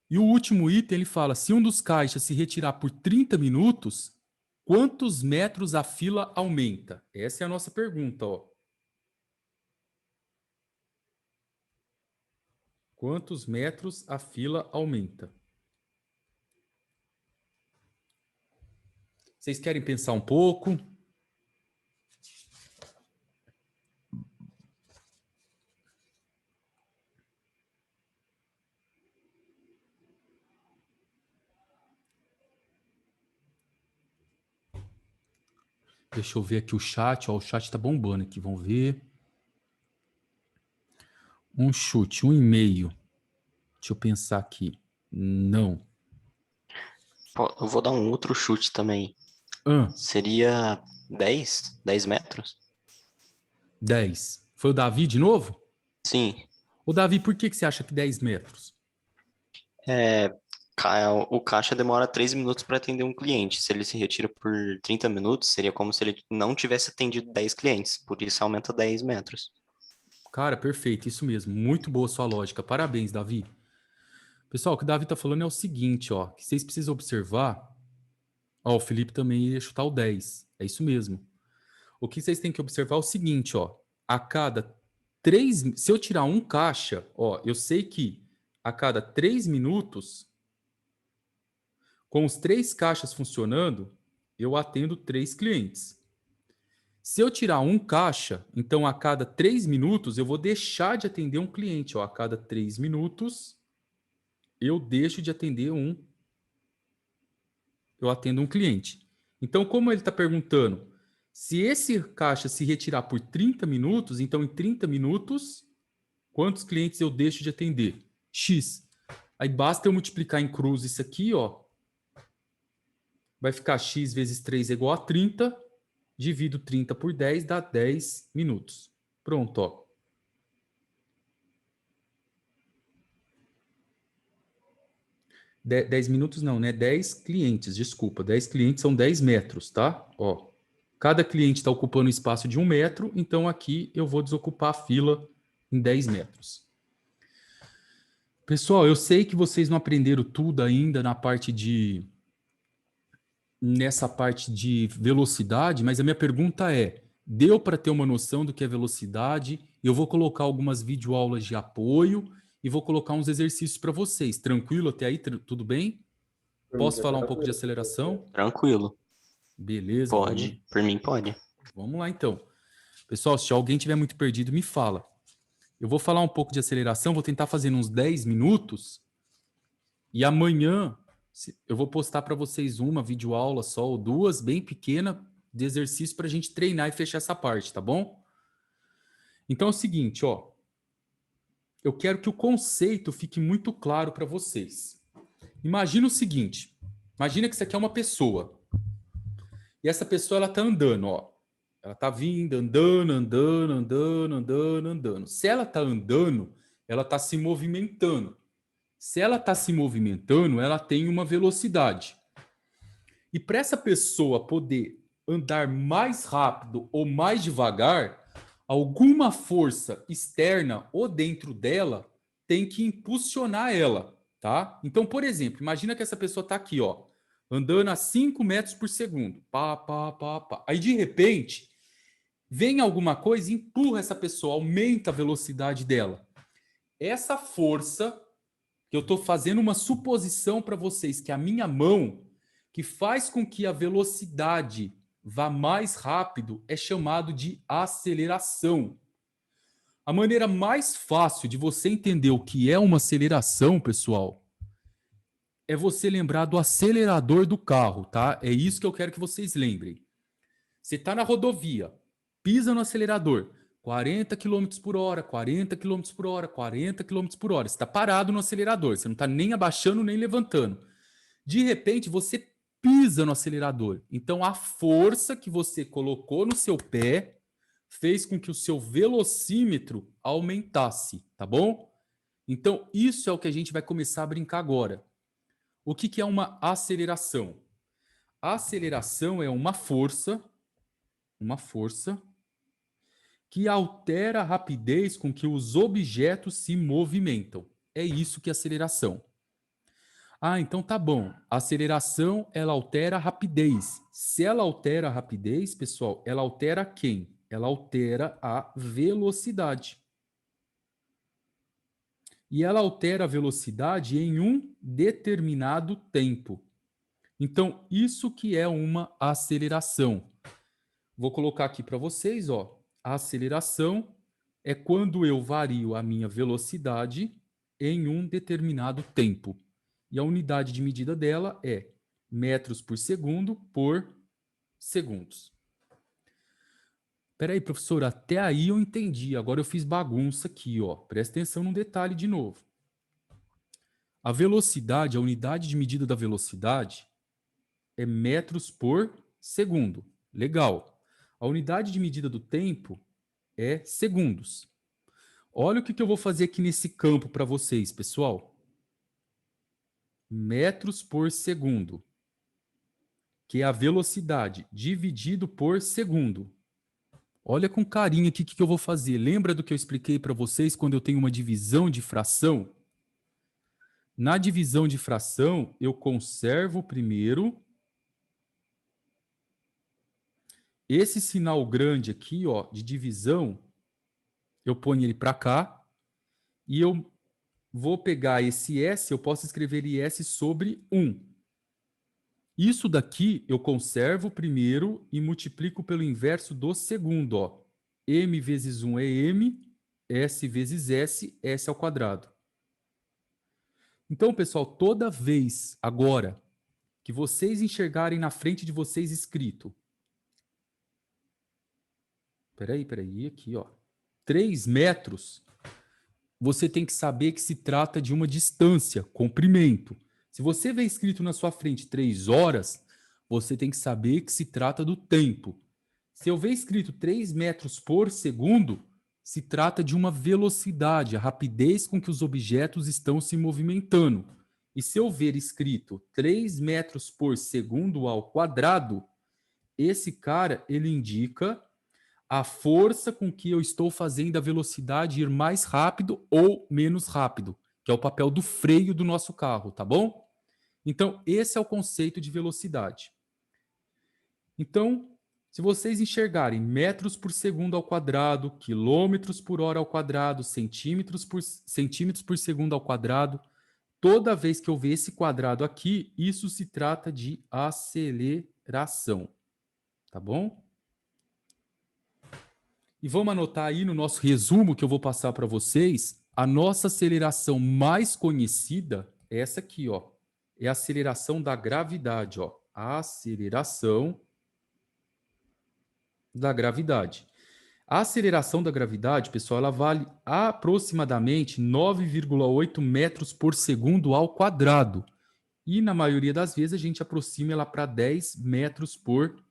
E o último item, ele fala, se um dos caixas se retirar por 30 minutos, quantos metros a fila aumenta? Essa é a nossa pergunta, ó. Quantos metros a fila aumenta? Vocês querem pensar um pouco? Deixa eu ver aqui o chat. Ó, o chat tá bombando aqui. Vamos ver. Um chute, 1,5. Deixa eu pensar aqui. Não. Eu vou dar um outro chute também. Ah, Seria 10 metros? 10. Foi o Davi de novo? Sim. Ô, Davi, por que você acha que 10 metros? O caixa demora 3 minutos para atender um cliente. Se ele se retira por 30 minutos, seria como se ele não tivesse atendido 10 clientes. Por isso aumenta 10 metros. Cara, perfeito, isso mesmo. Muito boa sua lógica. Parabéns, Davi. Pessoal, o que o Davi tá falando é o seguinte, ó, que vocês precisam observar. Ó, o Felipe também ia chutar o 10. É isso mesmo. O que vocês têm que observar é o seguinte, ó. A cada 3, se eu tirar um caixa, ó, eu sei que a cada 3 minutos, com os 3 caixas funcionando, eu atendo 3 clientes. Se eu tirar um caixa, então a cada 3 minutos eu vou deixar de atender um cliente. Ó, a cada 3 minutos eu deixo de atender eu atendo um cliente. Então, como ele está perguntando, se esse caixa se retirar por 30 minutos, então em 30 minutos, quantos clientes eu deixo de atender? X. Aí basta eu multiplicar em cruz isso aqui, ó. Vai ficar x vezes 3 é igual a 30. Divido 30 por 10, dá 10 minutos. Pronto, ó. 10 minutos não, né? 10 clientes, desculpa. 10 clientes são 10 metros, tá? Ó. Cada cliente está ocupando o espaço de 1 metro, então aqui eu vou desocupar a fila em 10 metros. Pessoal, eu sei que vocês não aprenderam tudo ainda nessa parte de velocidade, mas a minha pergunta é: deu para ter uma noção do que é velocidade? Eu vou colocar algumas videoaulas de apoio e vou colocar uns exercícios para vocês. Tranquilo até aí? Tudo bem? Posso falar um pouco de aceleração? Tranquilo. Beleza, Pode. Por mim, pode. Vamos lá então. Pessoal, se alguém tiver muito perdido, me fala. Eu vou falar um pouco de aceleração, vou tentar fazer uns 10 minutos e amanhã eu vou postar para vocês uma videoaula só ou duas, bem pequena, de exercício para a gente treinar e fechar essa parte, tá bom? Então é o seguinte, ó. Eu quero que o conceito fique muito claro para vocês. Imagina o seguinte. Imagina que isso aqui é uma pessoa. E essa pessoa, ela tá andando, ó. Ela tá vindo, andando. Se ela tá andando, ela tá se movimentando. Se ela tá se movimentando, ela tem uma velocidade. E para essa pessoa poder andar mais rápido ou mais devagar, alguma força externa ou dentro dela tem que impulsionar ela, tá? Então, por exemplo, imagina que essa pessoa tá aqui, ó, andando a 5 metros por segundo. Pá, pá, pá, pá. Aí, de repente, vem alguma coisa e empurra essa pessoa, aumenta a velocidade dela. Essa força, que eu estou fazendo uma suposição para vocês, que a minha mão, que faz com que a velocidade vá mais rápido, é chamado de aceleração. A maneira mais fácil de você entender o que é uma aceleração, pessoal, é você lembrar do acelerador do carro, tá? É isso que eu quero que vocês lembrem. Você está na rodovia, pisa no acelerador, 40 km por hora, 40 km por hora, 40 km por hora. Você está parado no acelerador, você não está nem abaixando nem levantando. De repente, você pisa no acelerador. Então, a força que você colocou no seu pé fez com que o seu velocímetro aumentasse, tá bom? Então, isso é o que a gente vai começar a brincar agora. O que é uma aceleração? A aceleração é uma força que altera a rapidez com que os objetos se movimentam. É isso que é aceleração. Ah, então tá bom. A aceleração, ela altera a rapidez. Se ela altera a rapidez, pessoal, ela altera quem? Ela altera a velocidade. E ela altera a velocidade em um determinado tempo. Então, isso que é uma aceleração. Vou colocar aqui para vocês, ó. A aceleração é quando eu vario a minha velocidade em um determinado tempo. E a unidade de medida dela é metros por segundo por segundos. Peraí, professor, até aí eu entendi. Agora eu fiz bagunça aqui, ó. Presta atenção num detalhe de novo. A velocidade, a unidade de medida da velocidade é metros por segundo. Legal. A unidade de medida do tempo é segundos. Olha o que eu vou fazer aqui nesse campo para vocês, pessoal. Metros por segundo, que é a velocidade dividido por segundo. Olha com carinho aqui o que eu vou fazer. Lembra do que eu expliquei para vocês quando eu tenho uma divisão de fração? Na divisão de fração, eu conservo primeiro esse sinal grande aqui, ó, de divisão, eu ponho ele para cá e eu vou pegar esse S, eu posso escrever S sobre 1. Isso daqui eu conservo primeiro e multiplico pelo inverso do segundo, ó. M vezes 1 é M, S vezes S, S ao quadrado. Então, pessoal, toda vez agora que vocês enxergarem na frente de vocês escrito, peraí, aqui, ó, 3 metros, você tem que saber que se trata de uma distância, comprimento. Se você vê escrito na sua frente 3 horas, você tem que saber que se trata do tempo. Se eu ver escrito 3 metros por segundo, se trata de uma velocidade, a rapidez com que os objetos estão se movimentando. E se eu ver escrito 3 metros por segundo ao quadrado, esse cara, ele indica a força com que eu estou fazendo a velocidade ir mais rápido ou menos rápido, que é o papel do freio do nosso carro, tá bom? Então, esse é o conceito de velocidade. Então, se vocês enxergarem metros por segundo ao quadrado, quilômetros por hora ao quadrado, centímetros por segundo ao quadrado, toda vez que eu ver esse quadrado aqui, isso se trata de aceleração, tá bom? E vamos anotar aí no nosso resumo que eu vou passar para vocês, a nossa aceleração mais conhecida é essa aqui, ó. É a aceleração da gravidade, ó. A aceleração da gravidade. A aceleração da gravidade, pessoal, ela vale aproximadamente 9,8 metros por segundo ao quadrado. E, na maioria das vezes, a gente aproxima ela para 10 metros por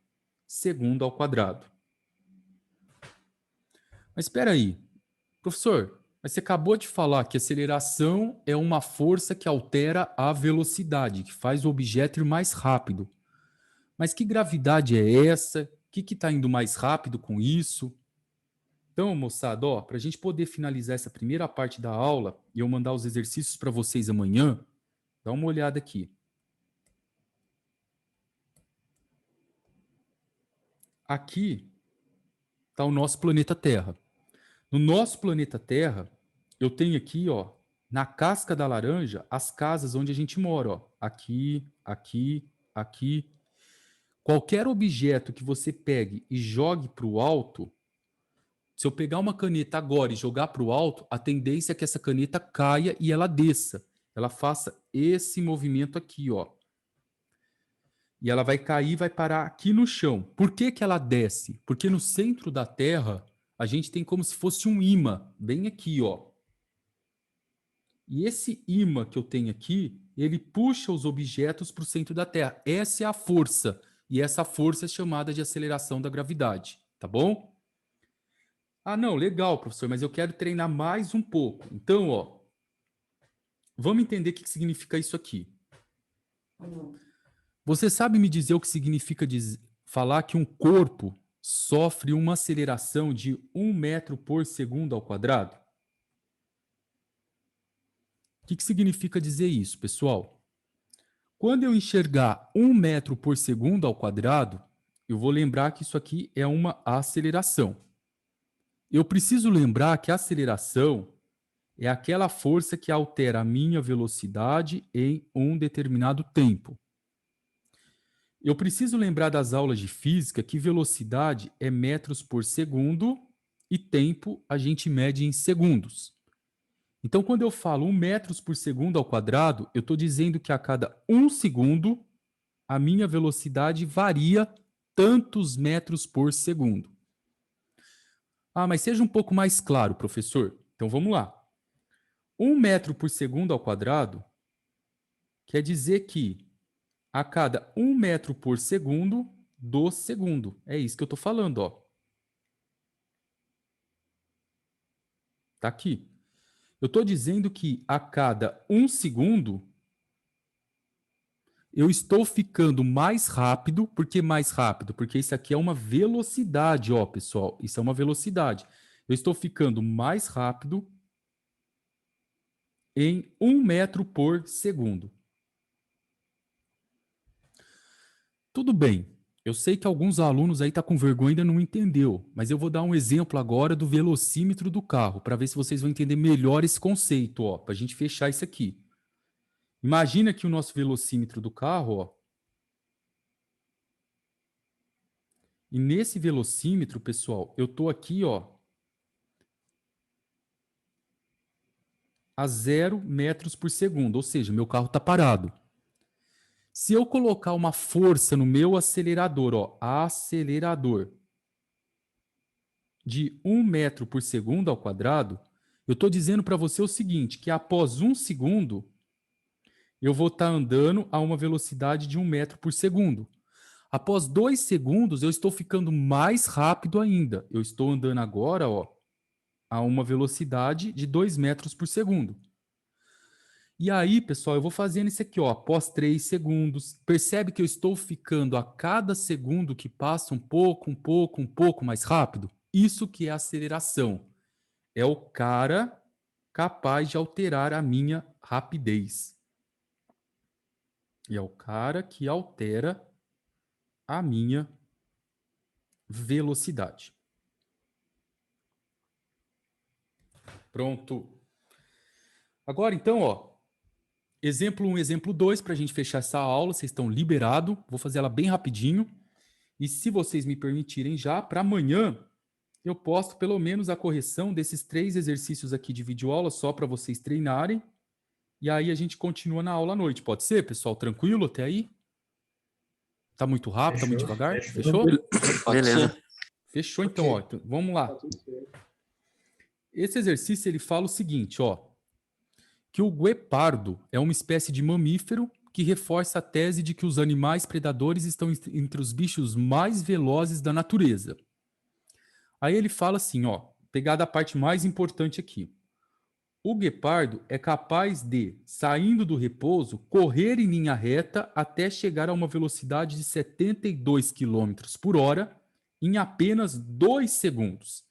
segundo ao quadrado. Mas espera aí, professor, mas você acabou de falar que aceleração é uma força que altera a velocidade, que faz o objeto ir mais rápido. Mas que gravidade é essa? O que está indo mais rápido com isso? Então, moçada, para a gente poder finalizar essa primeira parte da aula e eu mandar os exercícios para vocês amanhã, dá uma olhada aqui. Aqui está o nosso planeta Terra. No nosso planeta Terra, eu tenho aqui, ó, na casca da laranja, as casas onde a gente mora, ó. Aqui, aqui, aqui. Qualquer objeto que você pegue e jogue para o alto, se eu pegar uma caneta agora e jogar para o alto, a tendência é que essa caneta caia e ela desça. Ela faça esse movimento aqui, ó. E ela vai cair, vai parar aqui no chão. Por que que ela desce? Porque no centro da Terra, a gente tem como se fosse um ímã, bem aqui, ó. E esse ímã que eu tenho aqui, ele puxa os objetos para o centro da Terra. Essa é a força. E essa força é chamada de aceleração da gravidade, tá bom? Ah, não, legal, professor, mas eu quero treinar mais um pouco. Então, ó, vamos entender o que significa isso aqui. Você sabe me dizer o que significa falar que um corpo sofre uma aceleração de 1 metro por segundo ao quadrado? O que significa dizer isso, pessoal? Quando eu enxergar 1 metro por segundo ao quadrado, eu vou lembrar que isso aqui é uma aceleração. Eu preciso lembrar que a aceleração é aquela força que altera a minha velocidade em um determinado tempo. Eu preciso lembrar das aulas de física que velocidade é metros por segundo e tempo a gente mede em segundos. Então, quando eu falo 1 metros por segundo ao quadrado, eu estou dizendo que a cada 1 segundo, a minha velocidade varia tantos metros por segundo. Ah, mas seja um pouco mais claro, professor. Então vamos lá. 1 metro por segundo ao quadrado quer dizer que a cada 1 metro por segundo do segundo. É isso que eu estou falando, ó. Tá aqui. Eu estou dizendo que a cada 1 segundo eu estou ficando mais rápido. Por que mais rápido? Porque isso aqui é uma velocidade, ó, pessoal. Isso é uma velocidade. Eu estou ficando mais rápido em 1 metro por segundo. Tudo bem. Eu sei que alguns alunos aí estão com vergonha e ainda não entendeu, mas eu vou dar um exemplo agora do velocímetro do carro, para ver se vocês vão entender melhor esse conceito, ó, para a gente fechar isso aqui. Imagina que o nosso velocímetro do carro, ó, e nesse velocímetro, pessoal, eu tô aqui, ó, a 0 metros por segundo, ou seja, meu carro está parado. Se eu colocar uma força no meu acelerador, ó, acelerador, de 1 metro por segundo ao quadrado, eu estou dizendo para você o seguinte, que após 1 segundo, eu vou estar andando a uma velocidade de 1 metro por segundo. Após 2 segundos, eu estou ficando mais rápido ainda. Eu estou andando agora, ó, a uma velocidade de 2 metros por segundo. E aí, pessoal, eu vou fazendo isso aqui, ó, após 3 segundos. Percebe que eu estou ficando a cada segundo que passa um pouco mais rápido? Isso que é aceleração. É o cara capaz de alterar a minha rapidez. E é o cara que altera a minha velocidade. Pronto. Agora, então, ó, exemplo 1, exemplo 2, para a gente fechar essa aula, vocês estão liberados. Vou fazer ela bem rapidinho. E se vocês me permitirem já, para amanhã, eu posto pelo menos a correção desses 3 exercícios aqui de videoaula, só para vocês treinarem. E aí a gente continua na aula à noite. Pode ser, pessoal? Tranquilo até aí? Tá muito rápido, tá muito devagar? Fechou? Beleza. Fechou, então, ó. Então, vamos lá. Tá tudo certo. Esse exercício, ele fala o seguinte, ó. Que o guepardo é uma espécie de mamífero que reforça a tese de que os animais predadores estão entre os bichos mais velozes da natureza. Aí ele fala assim, ó. Pegar da parte mais importante aqui. O guepardo é capaz de, saindo do repouso, correr em linha reta até chegar a uma velocidade de 72 km por hora em apenas 2 segundos.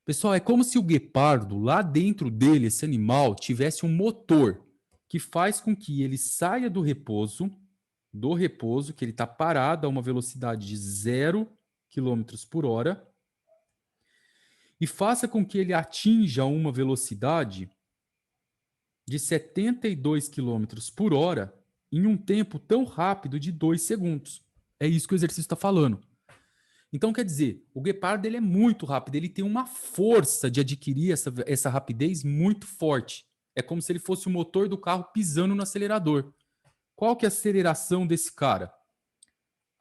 Pessoal, é como se o guepardo, lá dentro dele, esse animal, tivesse um motor que faz com que ele saia do repouso, que ele está parado a uma velocidade de 0 km por hora, e faça com que ele atinja uma velocidade de 72 km por hora em um tempo tão rápido de 2 segundos. É isso que o exercício está falando. Então, quer dizer, o guepardo ele é muito rápido, ele tem uma força de adquirir essa rapidez muito forte. É como se ele fosse o motor do carro pisando no acelerador. Qual que é a aceleração desse cara?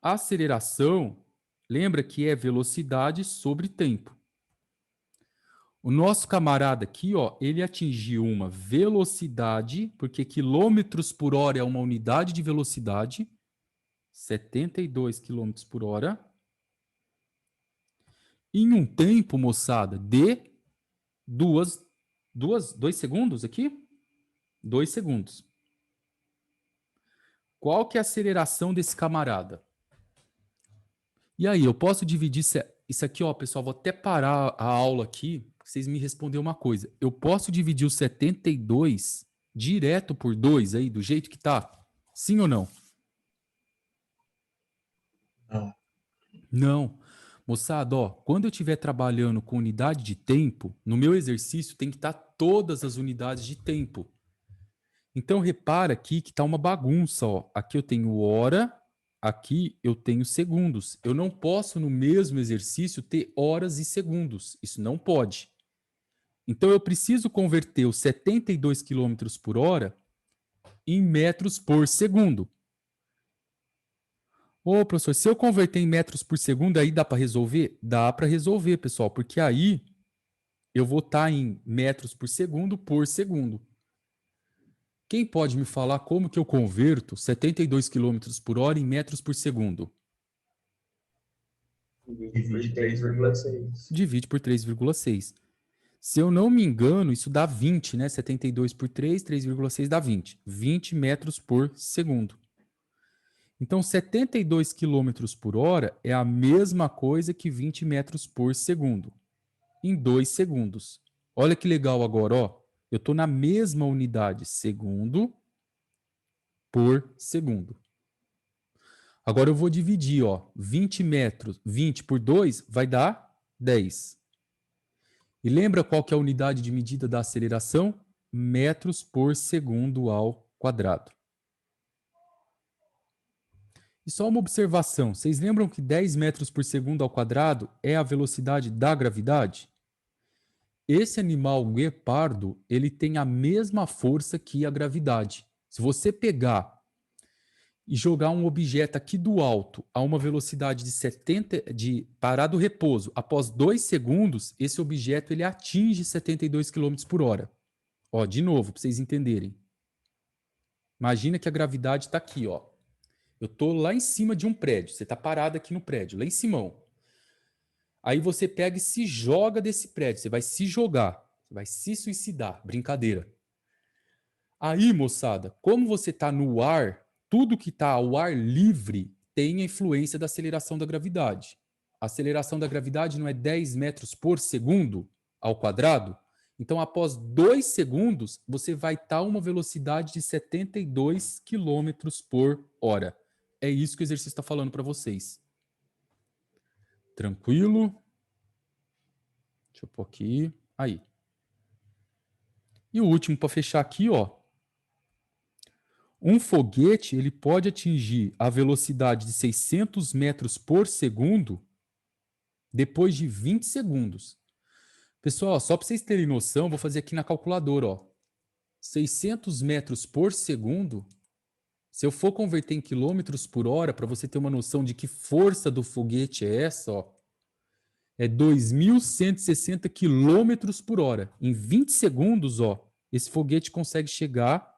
A aceleração, lembra que é velocidade sobre tempo. O nosso camarada aqui, ó, ele atingiu uma velocidade, porque quilômetros por hora é uma unidade de velocidade, 72 quilômetros por hora, em um tempo, moçada, de 2 segundos aqui? 2 segundos. Qual que é a aceleração desse camarada? E aí, eu posso dividir isso aqui, ó, pessoal, vou até parar a aula aqui, pra vocês me responderem uma coisa. Eu posso dividir o 72 direto por 2 aí, do jeito que tá? Sim ou não? Não. Não. Moçada, ó, quando eu estiver trabalhando com unidade de tempo, no meu exercício tem que estar todas as unidades de tempo. Então, repara aqui que tá uma bagunça, ó. Aqui eu tenho hora, aqui eu tenho segundos. Eu não posso, no mesmo exercício, ter horas e segundos. Isso não pode. Então, eu preciso converter os 72 km por hora em metros por segundo. Ô, professor, se eu converter em metros por segundo, aí dá para resolver? Dá para resolver, pessoal, porque aí eu vou estar em metros por segundo por segundo. Quem pode me falar como que eu converto 72 quilômetros por hora em metros por segundo? Divide 3,6. Divide por 3,6. Se eu não me engano, isso dá 20, né? 72 por 3, 3,6 dá 20. 20 metros por segundo. Então, 72 quilômetros por hora é a mesma coisa que 20 metros por segundo, em 2 segundos. Olha que legal agora, ó. Eu estou na mesma unidade, segundo por segundo. Agora eu vou dividir, ó, 20 metros, 20 por 2 vai dar 10. E lembra qual que é a unidade de medida da aceleração? Metros por segundo ao quadrado. E só uma observação, vocês lembram que 10 metros por segundo ao quadrado é a velocidade da gravidade? Esse animal guepardo, ele tem a mesma força que a gravidade. Se você pegar e jogar um objeto aqui do alto a uma velocidade de 70, de parar do repouso, após 2 segundos, esse objeto ele atinge 72 km por hora. Ó, de novo, para vocês entenderem. Imagina que a gravidade está aqui, ó. Eu estou lá em cima de um prédio, você está parado aqui no prédio, lá em cima. Aí você pega e se joga desse prédio, você vai se jogar, você vai se suicidar, brincadeira. Aí, moçada, como você está no ar, tudo que está ao ar livre tem a influência da aceleração da gravidade. A aceleração da gravidade não é 10 metros por segundo ao quadrado? Então, após 2 segundos, você vai estar a uma velocidade de 72 quilômetros por hora. É isso que o exercício está falando para vocês. Tranquilo? Deixa eu pôr aqui. Aí. E o último para fechar aqui, ó. Um foguete ele pode atingir a velocidade de 600 metros por segundo depois de 20 segundos. Pessoal, só para vocês terem noção, vou fazer aqui na calculadora, ó. 600 metros por segundo, se eu for converter em quilômetros por hora, para você ter uma noção de que força do foguete é essa, ó, é 2.160 quilômetros por hora. Em 20 segundos, ó, esse foguete consegue chegar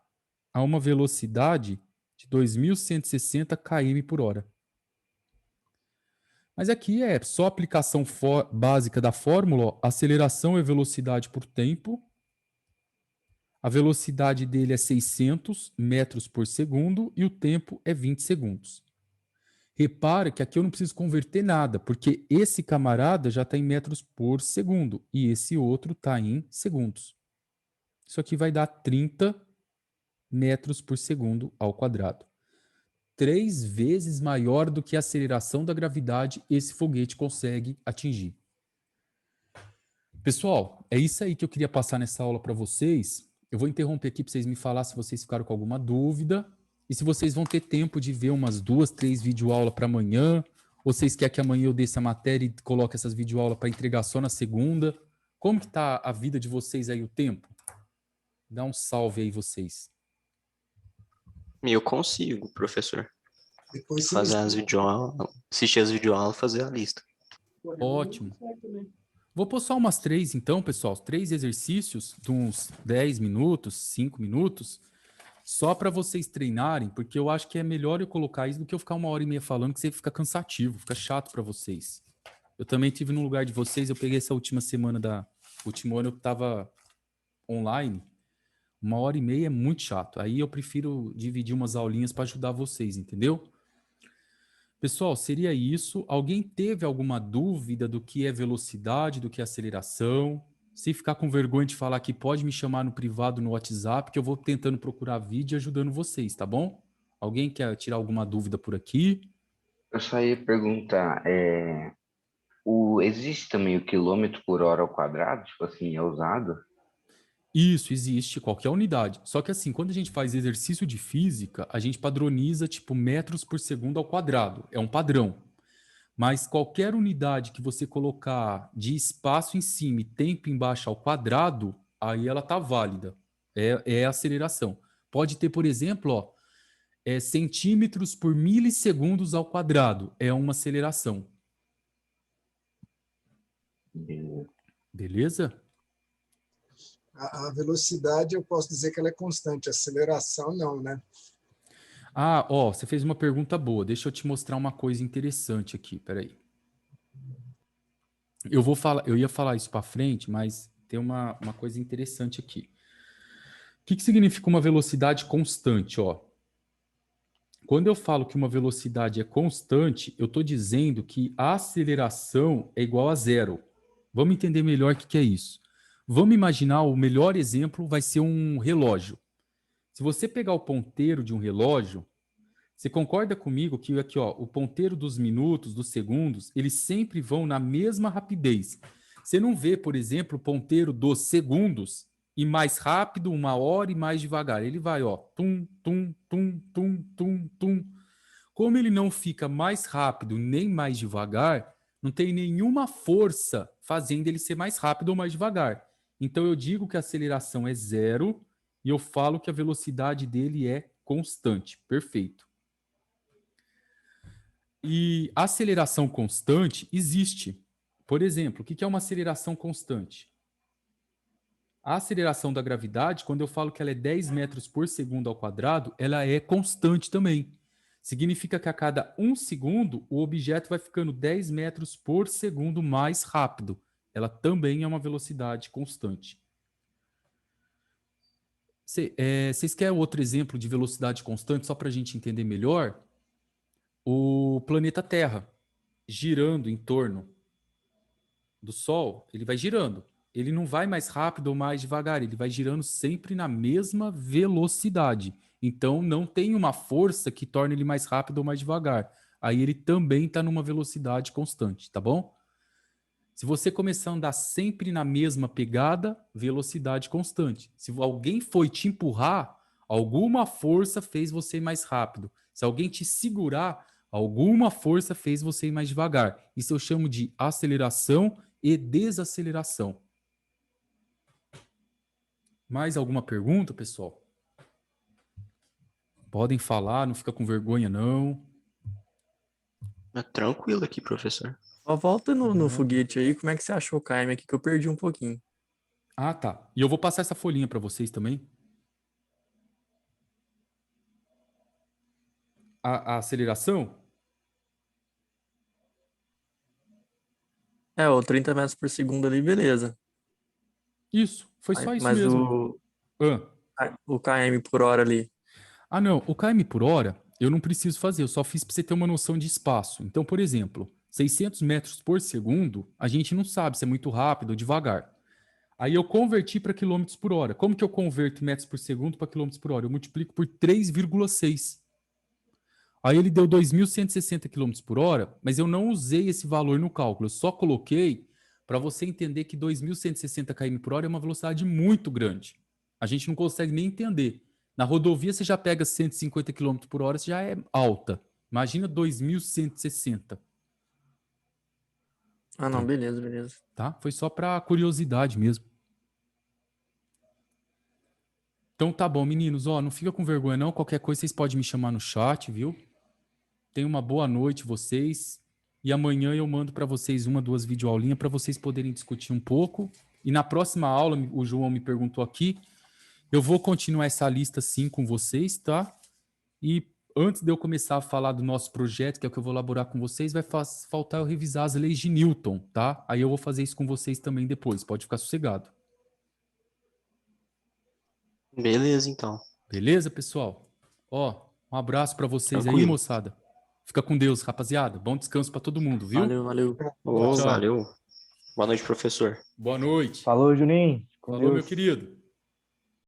a uma velocidade de 2.160 km por hora. Mas aqui é só aplicação básica da fórmula, ó, aceleração é velocidade por tempo. A velocidade dele é 600 metros por segundo e o tempo é 20 segundos. Repara que aqui eu não preciso converter nada, porque esse camarada já está em metros por segundo e esse outro está em segundos. Isso aqui vai dar 30 metros por segundo ao quadrado. 3 vezes maior do que a aceleração da gravidade esse foguete consegue atingir. Pessoal, é isso aí que eu queria passar nessa aula para vocês. Eu vou interromper aqui para vocês me falar se vocês ficaram com alguma dúvida e se vocês vão ter tempo de ver umas 2, 3 videoaulas para amanhã, ou vocês querem que amanhã eu dê essa matéria e coloque essas videoaulas para entregar só na segunda. Como que tá a vida de vocês aí, o tempo? Dá um salve aí vocês. Eu consigo, professor. Depois você Fazer as videoaulas, assistir as videoaulas, fazer a lista. Ótimo. Vou pôr só umas 3, então, pessoal. 3 exercícios de uns 10 minutos, 5 minutos, só para vocês treinarem, porque eu acho que é melhor eu colocar isso do que eu ficar 1h30 falando, que você fica cansativo, fica chato para vocês. Eu também tive no lugar de vocês, eu peguei essa última semana último ano eu estava online, 1h30 é muito chato. Aí eu prefiro dividir umas aulinhas para ajudar vocês, entendeu? Pessoal, seria isso. Alguém teve alguma dúvida do que é velocidade, do que é aceleração? Se ficar com vergonha de falar aqui, pode me chamar no privado no WhatsApp, que eu vou tentando procurar vídeo e ajudando vocês, tá bom? Alguém quer tirar alguma dúvida por aqui? Eu só ia perguntar, existe também o quilômetro por hora ao quadrado? Tipo assim, é usado? Isso, existe, qualquer unidade. Só que assim, quando a gente faz exercício de física, a gente padroniza tipo metros por segundo ao quadrado. É um padrão. Mas qualquer unidade que você colocar de espaço em cima e tempo embaixo ao quadrado, aí ela tá válida. É a aceleração. Pode ter, por exemplo, ó, é centímetros por milissegundos ao quadrado. É uma aceleração. Beleza? A velocidade, eu posso dizer que ela é constante, a aceleração não, né? Ah, ó, você fez uma pergunta boa. Deixa eu te mostrar uma coisa interessante aqui. Peraí. Eu ia falar isso para frente, mas tem uma coisa interessante aqui. O que significa uma velocidade constante, ó? Quando eu falo que uma velocidade é constante, eu estou dizendo que a aceleração é igual a zero. Vamos entender melhor o que é isso. Vamos imaginar, o melhor exemplo vai ser um relógio. Se você pegar o ponteiro de um relógio, você concorda comigo que aqui, ó, o ponteiro dos minutos, dos segundos, eles sempre vão na mesma rapidez. Você não vê, por exemplo, o ponteiro dos segundos e mais rápido, 1 hora e mais devagar. Ele vai, ó, tum, tum, tum, tum, tum, tum. Como ele não fica mais rápido nem mais devagar, não tem nenhuma força fazendo ele ser mais rápido ou mais devagar. Então eu digo que a aceleração é zero e eu falo que a velocidade dele é constante. Perfeito. E a aceleração constante existe. Por exemplo, o que é uma aceleração constante? A aceleração da gravidade, quando eu falo que ela é 10 metros por segundo ao quadrado, ela é constante também. Significa que a cada 1 segundo, o objeto vai ficando 10 metros por segundo mais rápido. Ela também é uma velocidade constante. Vocês querem outro exemplo de velocidade constante, só para a gente entender melhor? O planeta Terra, girando em torno do Sol, ele vai girando. Ele não vai mais rápido ou mais devagar, ele vai girando sempre na mesma velocidade. Então, não tem uma força que torne ele mais rápido ou mais devagar. Aí ele também está numa velocidade constante, tá bom? Se você começar a andar sempre na mesma pegada, velocidade constante. Se alguém foi te empurrar, alguma força fez você ir mais rápido. Se alguém te segurar, alguma força fez você ir mais devagar. Isso eu chamo de aceleração e desaceleração. Mais alguma pergunta, pessoal? Podem falar, não fica com vergonha, não. É tranquilo aqui, professor. Só volta no foguete aí, como é que você achou o KM aqui, que eu perdi um pouquinho. Ah, tá. E eu vou passar essa folhinha para vocês também. A aceleração? O 30 metros por segundo ali, beleza. Isso, foi só isso Mas mesmo. o km por hora ali. Ah, não. O km por hora, eu não preciso fazer. Eu só fiz para você ter uma noção de espaço. Então, por exemplo, 600 metros por segundo, a gente não sabe se é muito rápido ou devagar. Aí eu converti para quilômetros por hora. Como que eu converto metros por segundo para quilômetros por hora? Eu multiplico por 3,6. Aí ele deu 2.160 km por hora, mas eu não usei esse valor no cálculo. Eu só coloquei para você entender que 2.160 km por hora é uma velocidade muito grande. A gente não consegue nem entender. Na rodovia você já pega 150 km por hora, você já é alta. Imagina 2.160. Ah, não, beleza. Tá? Foi só para curiosidade mesmo. Então tá bom, meninos. Ó, não fica com vergonha não. Qualquer coisa vocês podem me chamar no chat, viu? Tenham uma boa noite vocês. E amanhã eu mando para vocês 1, 2 videoaulinhas para vocês poderem discutir um pouco. E na próxima aula, o João me perguntou aqui, eu vou continuar essa lista sim com vocês, tá? E antes de eu começar a falar do nosso projeto, que é o que eu vou elaborar com vocês, vai faltar eu revisar as leis de Newton, tá? Aí eu vou fazer isso com vocês também depois, pode ficar sossegado. Beleza, então. Beleza, pessoal? Ó, um abraço para vocês aí, Tranquilo. moçada. Fica com Deus, rapaziada. Bom descanso para todo mundo, viu? Valeu. Ô, Tchau. valeu. Boa noite, professor. Boa noite. Falou, Juninho. Com Falou, meu Deus. querido.